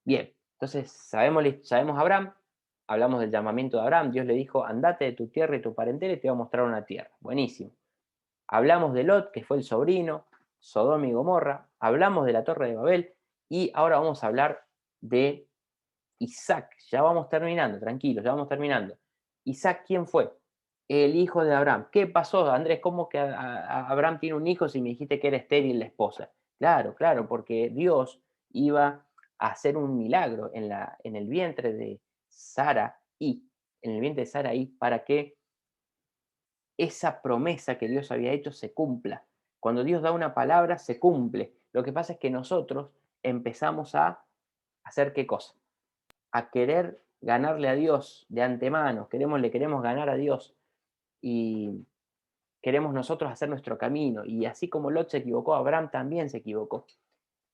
[SPEAKER 1] Bien, entonces sabemos Abraham, hablamos del llamamiento de Abraham. Dios le dijo, andate de tu tierra y tu parentela y te voy a mostrar una tierra. Buenísimo. Hablamos de Lot, que fue el sobrino, Sodoma y Gomorra. Hablamos de la Torre de Babel. Y ahora vamos a hablar de Isaac. Ya vamos terminando, tranquilos, ya vamos terminando. Isaac, ¿quién fue? El hijo de Abraham. ¿Qué pasó, Andrés? ¿Cómo que Abraham tiene un hijo si me dijiste que era estéril la esposa? Claro, claro, porque Dios iba a hacer un milagro en el vientre de Sara para que esa promesa que Dios había hecho se cumpla. Cuando Dios da una palabra, se cumple. Lo que pasa es que nosotros empezamos a hacer qué cosa, a querer ganarle a Dios de antemano, le queremos ganar a Dios, y queremos nosotros hacer nuestro camino, y así como Lot se equivocó, Abraham también se equivocó.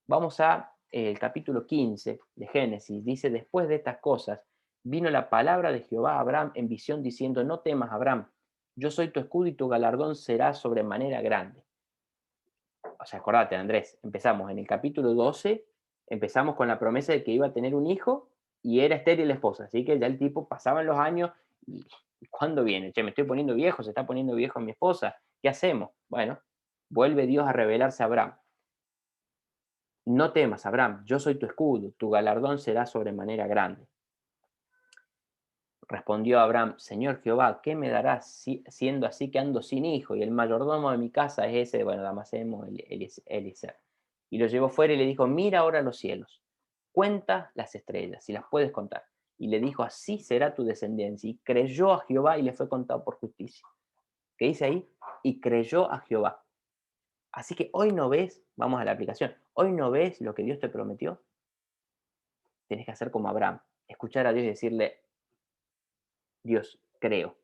[SPEAKER 1] Vamos a el capítulo 15 de Génesis, dice, después de estas cosas, vino la palabra de Jehová a Abraham en visión diciendo, no temas, Abraham, yo soy tu escudo y tu galardón será sobremanera grande. O sea, acordate, Andrés, empezamos en el capítulo 12, empezamos con la promesa de que iba a tener un hijo y era estéril la esposa, así que ya el tipo pasaban los años y ¿cuándo viene? Che, me estoy poniendo viejo, se está poniendo viejo mi esposa, ¿qué hacemos? Bueno, vuelve Dios a revelarse a Abraham. No temas, Abraham, yo soy tu escudo, tu galardón será sobremanera grande. Respondió Abraham, Señor Jehová, ¿qué me darás siendo así que ando sin hijo? Y el mayordomo de mi casa es ese, bueno, Damaseno, Eliezer. Y lo llevó fuera y le dijo, mira ahora los cielos, cuenta las estrellas, si las puedes contar. Y le dijo, así será tu descendencia. Y creyó a Jehová y le fue contado por justicia. ¿Qué dice ahí? Y creyó a Jehová. Así que hoy no ves, vamos a la aplicación, hoy no ves lo que Dios te prometió. Tienes que hacer como Abraham, escuchar a Dios y decirle, Dios, creo.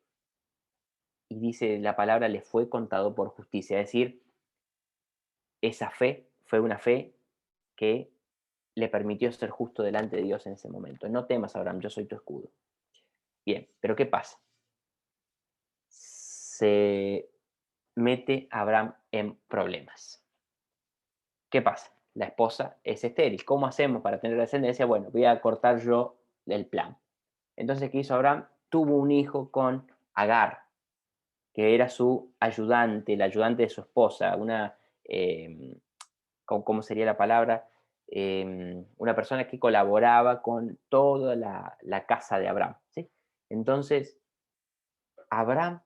[SPEAKER 1] Y dice la palabra, le fue contado por justicia. Es decir, esa fe fue una fe que le permitió ser justo delante de Dios en ese momento. No temas, Abraham, yo soy tu escudo. Bien, pero ¿qué pasa? Se mete Abraham en problemas. ¿Qué pasa? La esposa es estéril. ¿Cómo hacemos para tener descendencia? Bueno, voy a cortar yo el plan. Entonces, ¿qué hizo Abraham? Tuvo un hijo con Agar, que era su ayudante, el ayudante de su esposa, ¿cómo sería la palabra? Una persona que colaboraba con toda la casa de Abraham, ¿sí? Entonces, Abraham,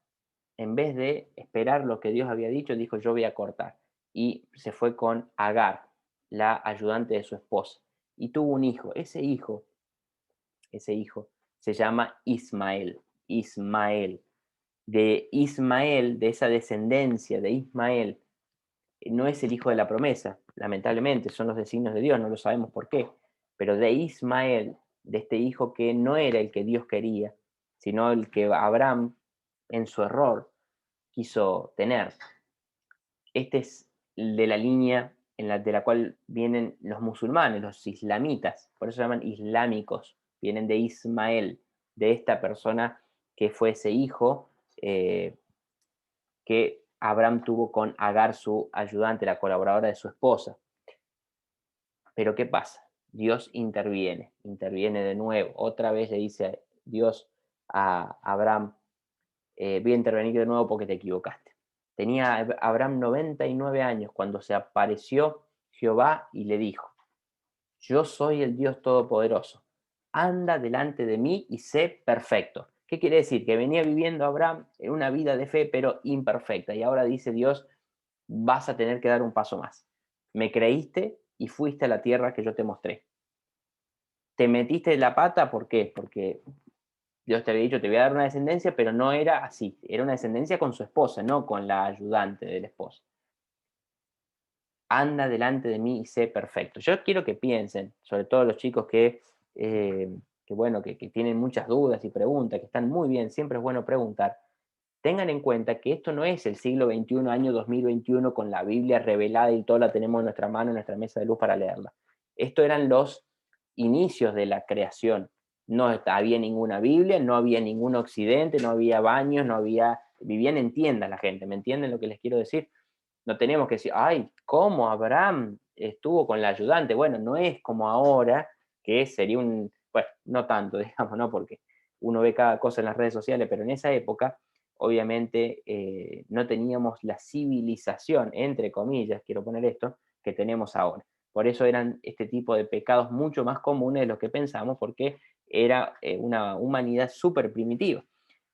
[SPEAKER 1] en vez de esperar lo que Dios había dicho, dijo, yo voy a cortar. Y se fue con Agar, la ayudante de su esposa. Y tuvo un hijo. Ese hijo se llama Ismael. Ismael. De Ismael, de esa descendencia de Ismael, no es el hijo de la promesa, lamentablemente, son los designios de Dios, no lo sabemos por qué, pero de Ismael, de este hijo que no era el que Dios quería, sino el que Abraham, en su error, quiso tener. Este es de la línea de la cual vienen los musulmanes, los islamitas, por eso se llaman islámicos, vienen de Ismael. de esta persona que fue ese hijo que Abraham tuvo con Agar, su ayudante, la colaboradora de su esposa. Pero ¿qué pasa? Dios interviene de nuevo. Otra vez le dice Dios a Abraham, voy a intervenir de nuevo porque te equivocaste. Tenía Abraham 99 años cuando se apareció Jehová y le dijo, yo soy el Dios Todopoderoso, anda delante de mí y sé perfecto. ¿Qué quiere decir? Que venía viviendo Abraham en una vida de fe, pero imperfecta. Y ahora dice Dios, vas a tener que dar un paso más. Me creíste y fuiste a la tierra que yo te mostré. Te metiste la pata, ¿por qué? Porque Dios te había dicho, te voy a dar una descendencia, pero no era así. Era una descendencia con su esposa, no con la ayudante de la esposa. Anda delante de mí y sé perfecto. Yo quiero que piensen, sobre todo los chicos que tienen muchas dudas y preguntas, que están muy bien, siempre es bueno preguntar. Tengan en cuenta que esto no es el siglo XXI, año 2021, con la Biblia revelada y todo la tenemos en nuestra mano, en nuestra mesa de luz para leerla. Esto eran los inicios de la creación. No había ninguna Biblia, no había ningún occidente, no había baños, vivían en tiendas la gente, ¿me entienden lo que les quiero decir? No tenemos que decir, ay, ¿cómo Abraham estuvo con la ayudante? Bueno, no es como ahora, que sería bueno, no tanto, digamos, ¿no? Porque uno ve cada cosa en las redes sociales, pero en esa época, obviamente, no teníamos la civilización, entre comillas, quiero poner esto, que tenemos ahora. Por eso eran este tipo de pecados mucho más comunes de lo que pensamos, porque era una humanidad súper primitiva.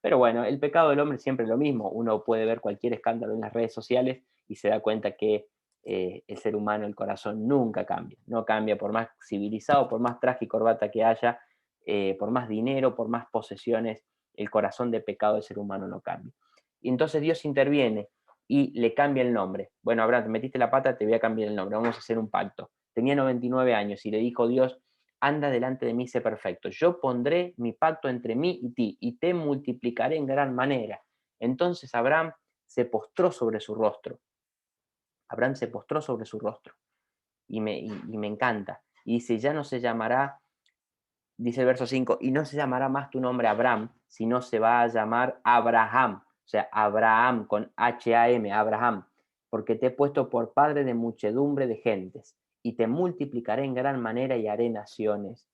[SPEAKER 1] Pero bueno, el pecado del hombre siempre es lo mismo. Uno puede ver cualquier escándalo en las redes sociales y se da cuenta que el ser humano, el corazón, nunca cambia. No cambia por más civilizado, por más traje y corbata que haya, por más dinero, por más posesiones, el corazón de pecado del ser humano no cambia. Y entonces Dios interviene y le cambia el nombre. Bueno, Abraham, te metiste la pata, te voy a cambiar el nombre, vamos a hacer un pacto. Tenía 99 años y le dijo Dios, anda delante de mí, sé perfecto. Yo pondré mi pacto entre mí y ti y te multiplicaré en gran manera. Entonces Abraham se postró sobre su rostro. Abraham se postró sobre su rostro. Y me encanta. Y dice, ya no se llamará, dice el verso 5, y no se llamará más tu nombre Abraham, sino se va a llamar Abraham. O sea, Abraham con H-A-M, Abraham. Porque te he puesto por padre de muchedumbre de gentes. Y te multiplicaré en gran manera y haré naciones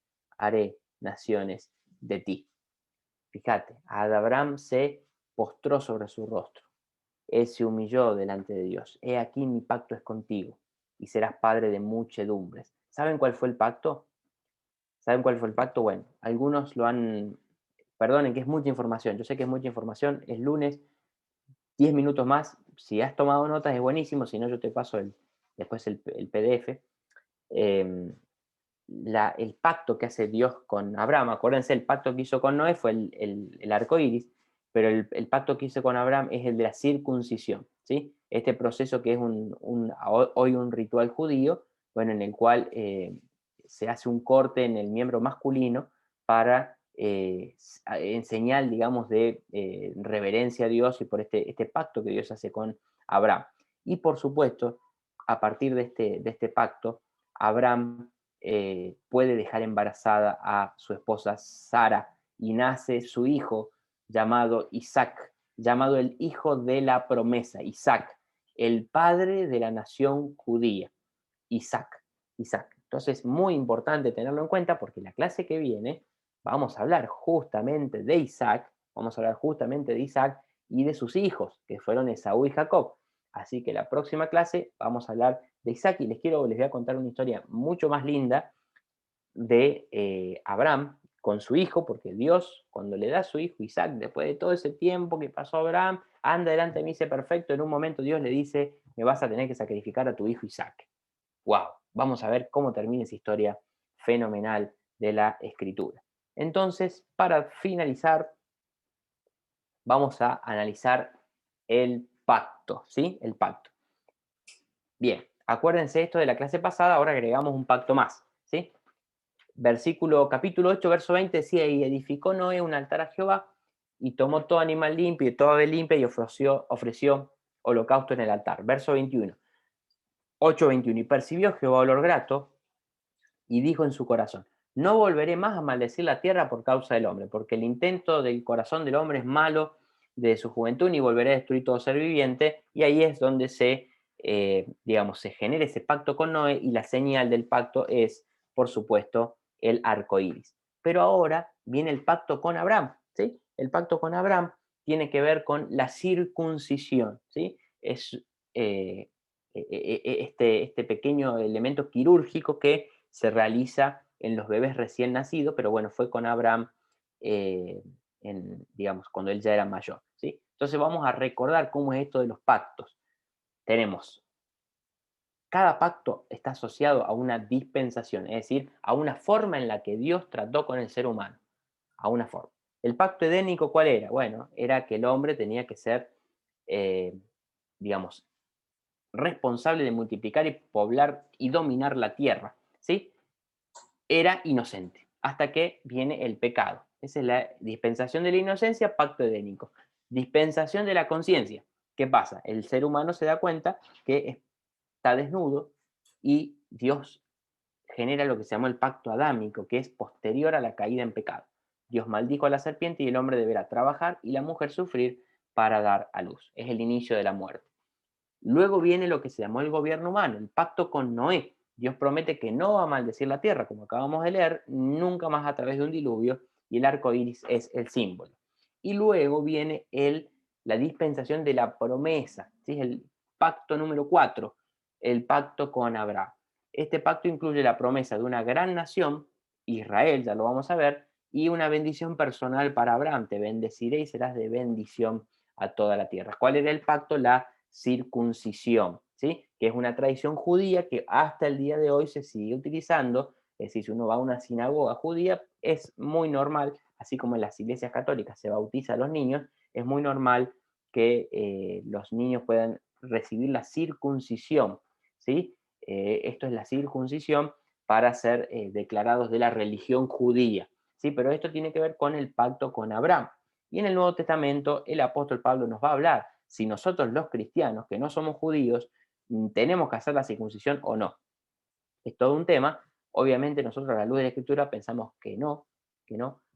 [SPEAKER 1] de ti. Fíjate, Abraham se postró sobre su rostro. Él se humilló delante de Dios. He aquí mi pacto es contigo y serás padre de muchedumbres. ¿Saben cuál fue el pacto? ¿Saben cuál fue el pacto? Bueno, algunos lo han... Perdonen que es mucha información. Yo sé que es mucha información. Es lunes, 10 minutos más. Si has tomado notas es buenísimo. Si no, yo te paso después el PDF. El pacto que hace Dios con Abraham. Acuérdense, el pacto que hizo con Noé fue el arco iris, pero el pacto que hizo con Abraham es el de la circuncisión, ¿sí? Este proceso que es hoy un ritual judío, bueno, en el cual se hace un corte en el miembro masculino para, en señal, digamos, de reverencia a Dios y por este pacto que Dios hace con Abraham. Y por supuesto, a partir de este pacto, Abraham puede dejar embarazada a su esposa Sara y nace su hijo llamado Isaac, llamado el hijo de la promesa, Isaac, el padre de la nación judía, Isaac. Entonces, muy importante tenerlo en cuenta porque la clase que viene vamos a hablar justamente de Isaac, y de sus hijos, que fueron Esaú y Jacob. Así que la próxima clase vamos a hablar de Isaac y les voy a contar una historia mucho más linda de Abraham con su hijo, porque Dios, cuando le da a su hijo Isaac, después de todo ese tiempo que pasó Abraham, anda delante de mí, sé perfecto, en un momento Dios le dice, me vas a tener que sacrificar a tu hijo Isaac. ¡Wow! Vamos a ver cómo termina esa historia fenomenal de la Escritura. Entonces, para finalizar, vamos a analizar el pacto, ¿sí? El pacto. Bien, acuérdense esto de la clase pasada, ahora agregamos un pacto más, ¿sí? Capítulo 8, verso 20 decía, y edificó Noé un altar a Jehová, y tomó todo animal limpio y toda ave limpia, y ofreció holocausto en el altar. Verso 21, 8:21, y percibió Jehová olor grato, y dijo en su corazón, no volveré más a maldecir la tierra por causa del hombre, porque el intento del corazón del hombre es malo de su juventud, ni volveré a destruir todo ser viviente, y ahí es donde digamos, se genera ese pacto con Noé, y la señal del pacto es, por supuesto, el arco iris. Pero ahora viene el pacto con Abraham, ¿sí? El pacto con Abraham tiene que ver con la circuncisión, ¿sí? Es este pequeño elemento quirúrgico que se realiza en los bebés recién nacidos, pero bueno, fue con Abraham, digamos, cuando él ya era mayor, ¿sí? Entonces vamos a recordar cómo es esto de los pactos. Tenemos, cada pacto está asociado a una dispensación, es decir, a una forma en la que Dios trató con el ser humano, a una forma. ¿El pacto edénico cuál era? Bueno, era que el hombre tenía que ser, digamos, responsable de multiplicar y poblar y dominar la tierra, ¿sí? Era inocente, hasta que viene el pecado. Esa es la dispensación de la inocencia, pacto edénico. Dispensación de la conciencia. ¿Qué pasa? El ser humano se da cuenta que está desnudo y Dios genera lo que se llamó el pacto adámico, que es posterior a la caída en pecado. Dios maldijo a la serpiente y el hombre deberá trabajar y la mujer sufrir para dar a luz. Es el inicio de la muerte. Luego viene lo que se llamó el gobierno humano, el pacto con Noé. Dios promete que no va a maldecir la tierra, como acabamos de leer, nunca más a través de un diluvio, y el arco iris es el símbolo. Y luego viene la dispensación de la promesa, ¿sí? El pacto número 4, el pacto con Abraham. Este pacto incluye la promesa de una gran nación, Israel, ya lo vamos a ver, y una bendición personal para Abraham. Te bendeciré y serás de bendición a toda la tierra. ¿Cuál era el pacto? La circuncisión, ¿sí? Que es una tradición judía que hasta el día de hoy se sigue utilizando. Es decir, si uno va a una sinagoga judía, es muy normal, así como en las iglesias católicas se bautiza a los niños, es muy normal que los niños puedan recibir la circuncisión, ¿sí? Esto es la circuncisión para ser declarados de la religión judía, ¿sí? Pero esto tiene que ver con el pacto con Abraham. Y en el Nuevo Testamento el apóstol Pablo nos va a hablar si nosotros los cristianos, que no somos judíos, tenemos que hacer la circuncisión o no. Es todo un tema. Obviamente nosotros a la luz de la Escritura pensamos que no,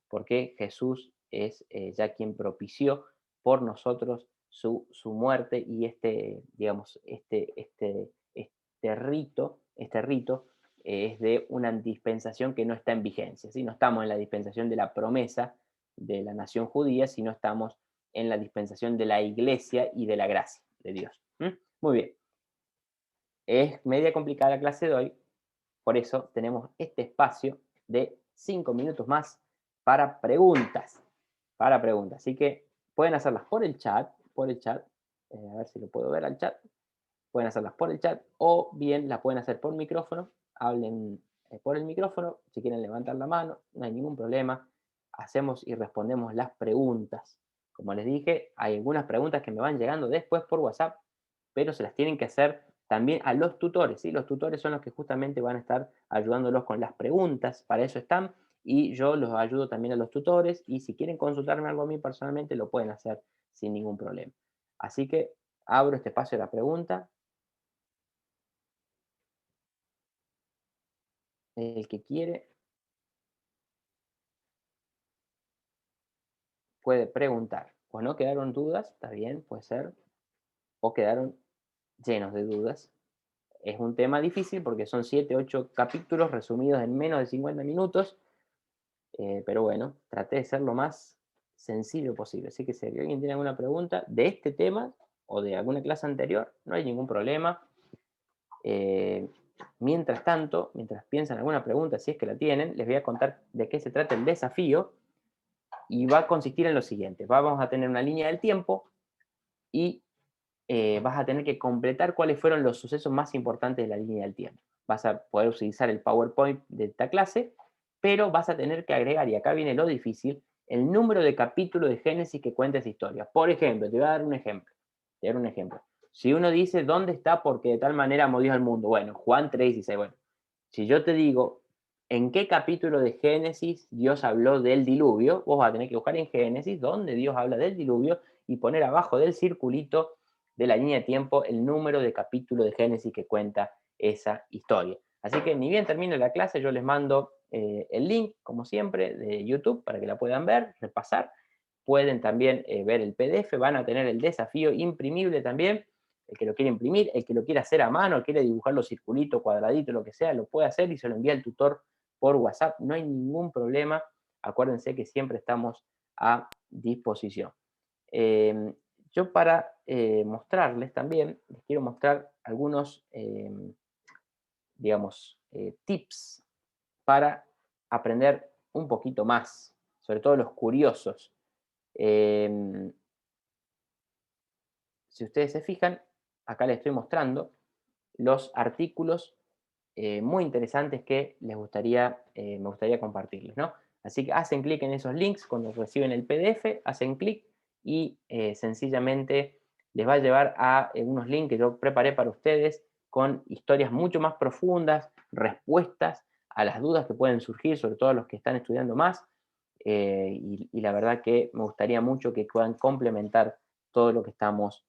[SPEAKER 1] porque Jesús es ya quien propició por nosotros su muerte, y digamos, este rito es de una dispensación que no está en vigencia, ¿sí? No estamos en la dispensación de la promesa de la nación judía, sino estamos en la dispensación de la iglesia y de la gracia de Dios. Muy bien. Es media complicada la clase de hoy, por eso tenemos este espacio de 5 minutos más para preguntas. Así que pueden hacerlas por el chat, a ver si lo puedo ver al chat. Pueden hacerlas por el chat o bien las pueden hacer por micrófono. Hablen por el micrófono, si quieren levantar la mano, no hay ningún problema. Hacemos y respondemos las preguntas. Como les dije, hay algunas preguntas que me van llegando después por WhatsApp, pero se las tienen que hacer también a los tutores, ¿sí? Los tutores son los que justamente van a estar ayudándolos con las preguntas, para eso están, y yo los ayudo también a los tutores, y si quieren consultarme algo a mí personalmente, lo pueden hacer sin ningún problema. Así que abro este espacio de la pregunta. El que quiere puede preguntar. O no quedaron dudas, está bien, puede ser, o quedaron llenos de dudas. Es un tema difícil porque son 7, 8 capítulos resumidos en menos de 50 minutos, pero bueno, traté de ser lo más sencillo posible. Así que si alguien tiene alguna pregunta de este tema o de alguna clase anterior, no hay ningún problema. Mientras tanto, mientras piensan alguna pregunta, si es que la tienen, les voy a contar de qué se trata el desafío, y va a consistir en lo siguiente. Vamos a tener una línea del tiempo y vas a tener que completar cuáles fueron los sucesos más importantes de la línea del tiempo. Vas a poder utilizar el PowerPoint de esta clase, pero vas a tener que agregar, y acá viene lo difícil, el número de capítulos de Génesis que cuenta esa historia. Por ejemplo, te voy a dar un ejemplo. Si uno dice, ¿dónde está? Porque de tal manera amó Dios al mundo. Bueno, Juan 3:16. Bueno, si yo te digo, ¿en qué capítulo de Génesis Dios habló del diluvio? Vos vas a tener que buscar en Génesis dónde Dios habla del diluvio y poner abajo del circulito de la línea de tiempo el número de capítulo de Génesis que cuenta esa historia. Así que ni bien termine la clase, yo les mando el link, como siempre, de YouTube para que la puedan ver, repasar. Pueden también ver el PDF, van a tener el desafío imprimible también. El que lo quiere imprimir, el que lo quiere hacer a mano, quiere dibujar los circulitos, cuadraditos, lo que sea, lo puede hacer y se lo envía al tutor por WhatsApp. No hay ningún problema. Acuérdense que siempre estamos a disposición. Yo para mostrarles también, les quiero mostrar algunos, digamos, tips para aprender un poquito más, sobre todo los curiosos. Si ustedes se fijan, acá les estoy mostrando los artículos muy interesantes que me gustaría compartirles, ¿no? Así que hacen clic en esos links cuando reciben el PDF, hacen clic y sencillamente les va a llevar a unos links que yo preparé para ustedes con historias mucho más profundas, respuestas a las dudas que pueden surgir, sobre todo los que están estudiando más. Y la verdad que me gustaría mucho que puedan complementar todo lo que estamos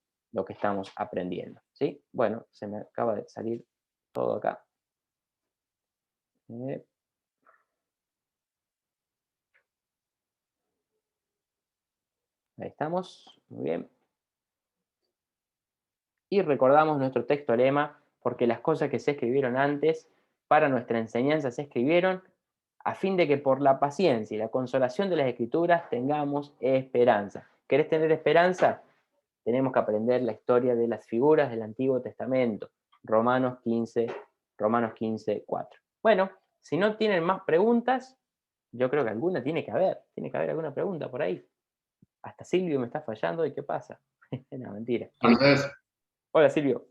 [SPEAKER 1] aprendiendo, ¿sí? Bueno, se me acaba de salir todo acá. Ahí estamos, muy bien. Y recordamos nuestro texto lema, porque las cosas que se escribieron antes para nuestra enseñanza se escribieron a fin de que por la paciencia y la consolación de las Escrituras tengamos esperanza. ¿Querés tener esperanza? Tenemos que aprender la historia de las figuras del Antiguo Testamento. Romanos 15, 4. Bueno, si no tienen más preguntas, yo creo que alguna tiene que haber alguna pregunta por ahí. Hasta Silvio me está fallando, ¿y qué pasa? No, mentira.
[SPEAKER 4] Andrés,
[SPEAKER 1] Hola, Silvio.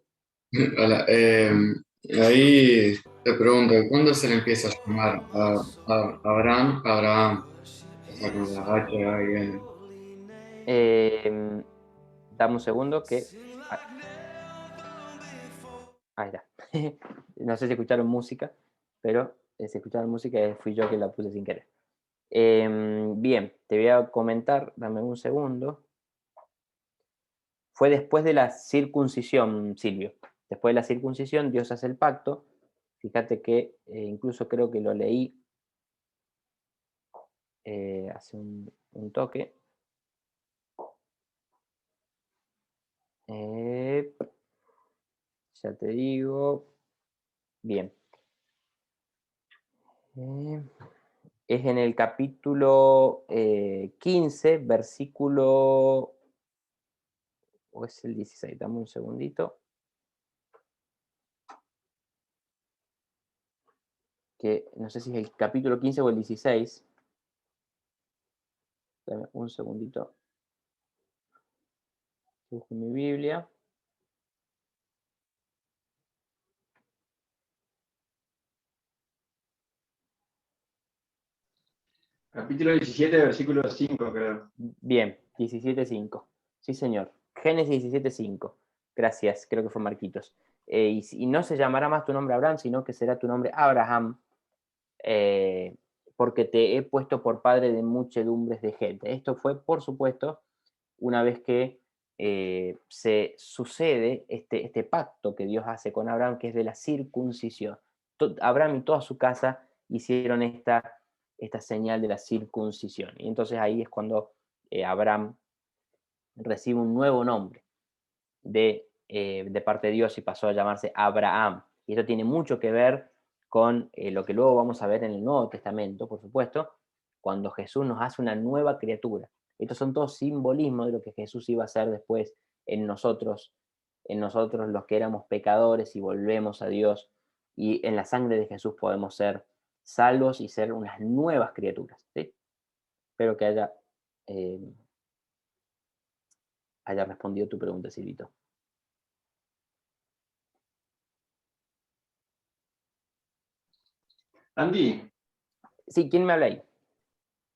[SPEAKER 4] hola. Ahí te pregunto, ¿cuándo se le empieza a llamar a Abraham, Abraham? O sea, con la H, A y N.
[SPEAKER 1] Dame un segundo que... Ahí está. No sé si escucharon música, pero si escucharon música fui yo que la puse sin querer. Bien, te voy a comentar, dame un segundo. Fue después de la circuncisión, Silvio. Después de la circuncisión, Dios hace el pacto. Fíjate que incluso creo que lo leí hace un toque. Ya te digo. Bien. Es en el capítulo 15, versículo... ¿O es el 16? Dame un segundito. Que no sé si es el capítulo 15 o el 16. Dame un segundito. Busco mi Biblia.
[SPEAKER 2] Capítulo 17, versículo 5, creo.
[SPEAKER 1] Bien, 17.5. Sí, señor. Génesis 17.5. Gracias, creo que fue Marquitos. Y no se llamará más tu nombre Abraham, sino que será tu nombre Abraham, porque te he puesto por padre de muchedumbres de gente. Esto fue, por supuesto, una vez que se sucede este pacto que Dios hace con Abraham, que es de la circuncisión. Abraham y toda su casa hicieron esta señal de la circuncisión. Y entonces ahí es cuando Abraham recibe un nuevo nombre de parte de Dios y pasó a llamarse Abraham. Y esto tiene mucho que ver con lo que luego vamos a ver en el Nuevo Testamento, por supuesto, cuando Jesús nos hace una nueva criatura. Estos son todos simbolismos de lo que Jesús iba a hacer después en nosotros los que éramos pecadores y volvemos a Dios, y en la sangre de Jesús podemos ser salvos y ser unas nuevas criaturas, ¿sí? Espero que haya respondido tu pregunta, Silvito.
[SPEAKER 2] Andy,
[SPEAKER 1] Sí, ¿quién me habla ahí?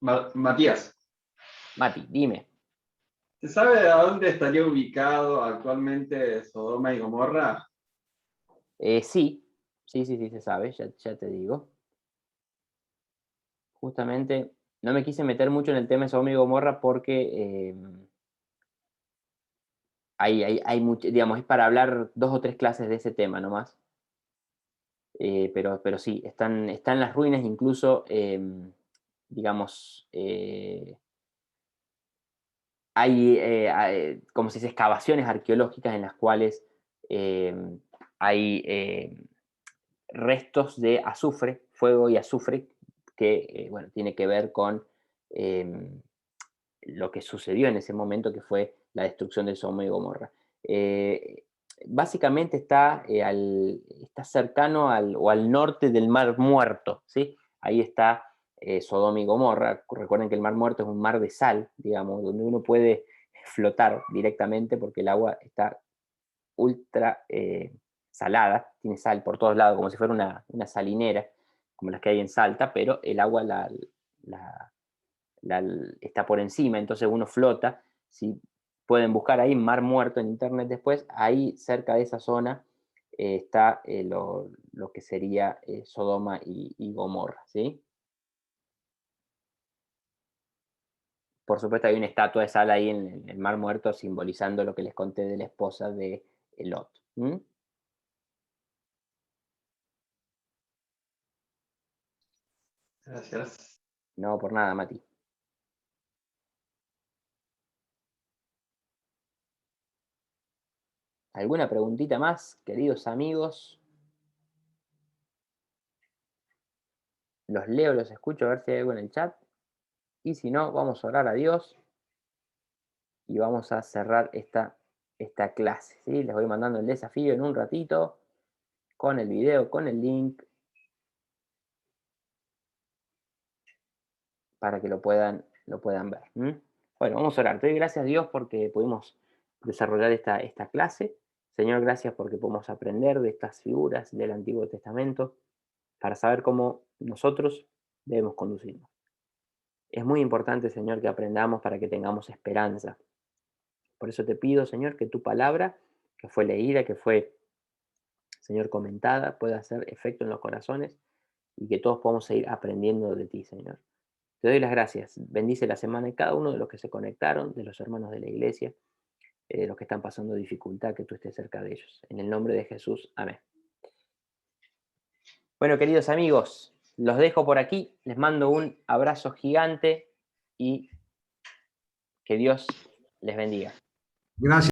[SPEAKER 2] Matías,
[SPEAKER 1] Mati, dime.
[SPEAKER 2] ¿se sabe a dónde estaría ubicado actualmente Sodoma y Gomorra?
[SPEAKER 1] Sí, se sabe, ya te digo. Justamente, no me quise meter mucho en el tema de Sodoma y Gomorra porque hay mucho, digamos, es para hablar 2 o 3 clases de ese tema nomás. pero sí, están las ruinas, incluso, digamos, hay, como se dice, excavaciones arqueológicas en las cuales hay restos de azufre, fuego y azufre, que, bueno, tiene que ver con lo que sucedió en ese momento, que fue la destrucción de Sodoma y Gomorra. Básicamente está cercano o al norte del Mar Muerto, ¿sí? Ahí está Sodoma y Gomorra. Recuerden que el Mar Muerto es un mar de sal, digamos, donde uno puede flotar directamente porque el agua está ultra salada, tiene sal por todos lados, como si fuera una salinera, como las que hay en Salta, pero el agua está por encima, entonces uno flota. Si pueden buscar ahí Mar Muerto en internet después, ahí cerca de esa zona está lo que sería Sodoma y Gomorra, ¿sí? Por supuesto hay una estatua de sal ahí en el Mar Muerto simbolizando lo que les conté de la esposa de Lot. ¿Mm?
[SPEAKER 2] Gracias.
[SPEAKER 1] No, por nada, Mati. ¿Alguna preguntita más, queridos amigos? Los leo, los escucho, a ver si hay algo en el chat. Y si no, vamos a orar a Dios y vamos a cerrar esta clase, ¿sí? Les voy mandando el desafío en un ratito, con el video, con el link, para que lo puedan ver. Bueno, vamos a orar. Te doy gracias a Dios porque pudimos desarrollar esta clase. Señor, gracias porque podemos aprender de estas figuras del Antiguo Testamento para saber cómo nosotros debemos conducirnos. Es muy importante, Señor, que aprendamos para que tengamos esperanza. Por eso te pido, Señor, que tu palabra, que fue leída, que fue, Señor, comentada, pueda hacer efecto en los corazones y que todos podamos seguir aprendiendo de ti, Señor. Te doy las gracias. Bendice la semana de cada uno de los que se conectaron, de los hermanos de la iglesia, de los que están pasando dificultad, que tú estés cerca de ellos. En el nombre de Jesús. Amén. Bueno, queridos amigos, los dejo por aquí. Les mando un abrazo gigante y que Dios les bendiga.
[SPEAKER 5] Gracias.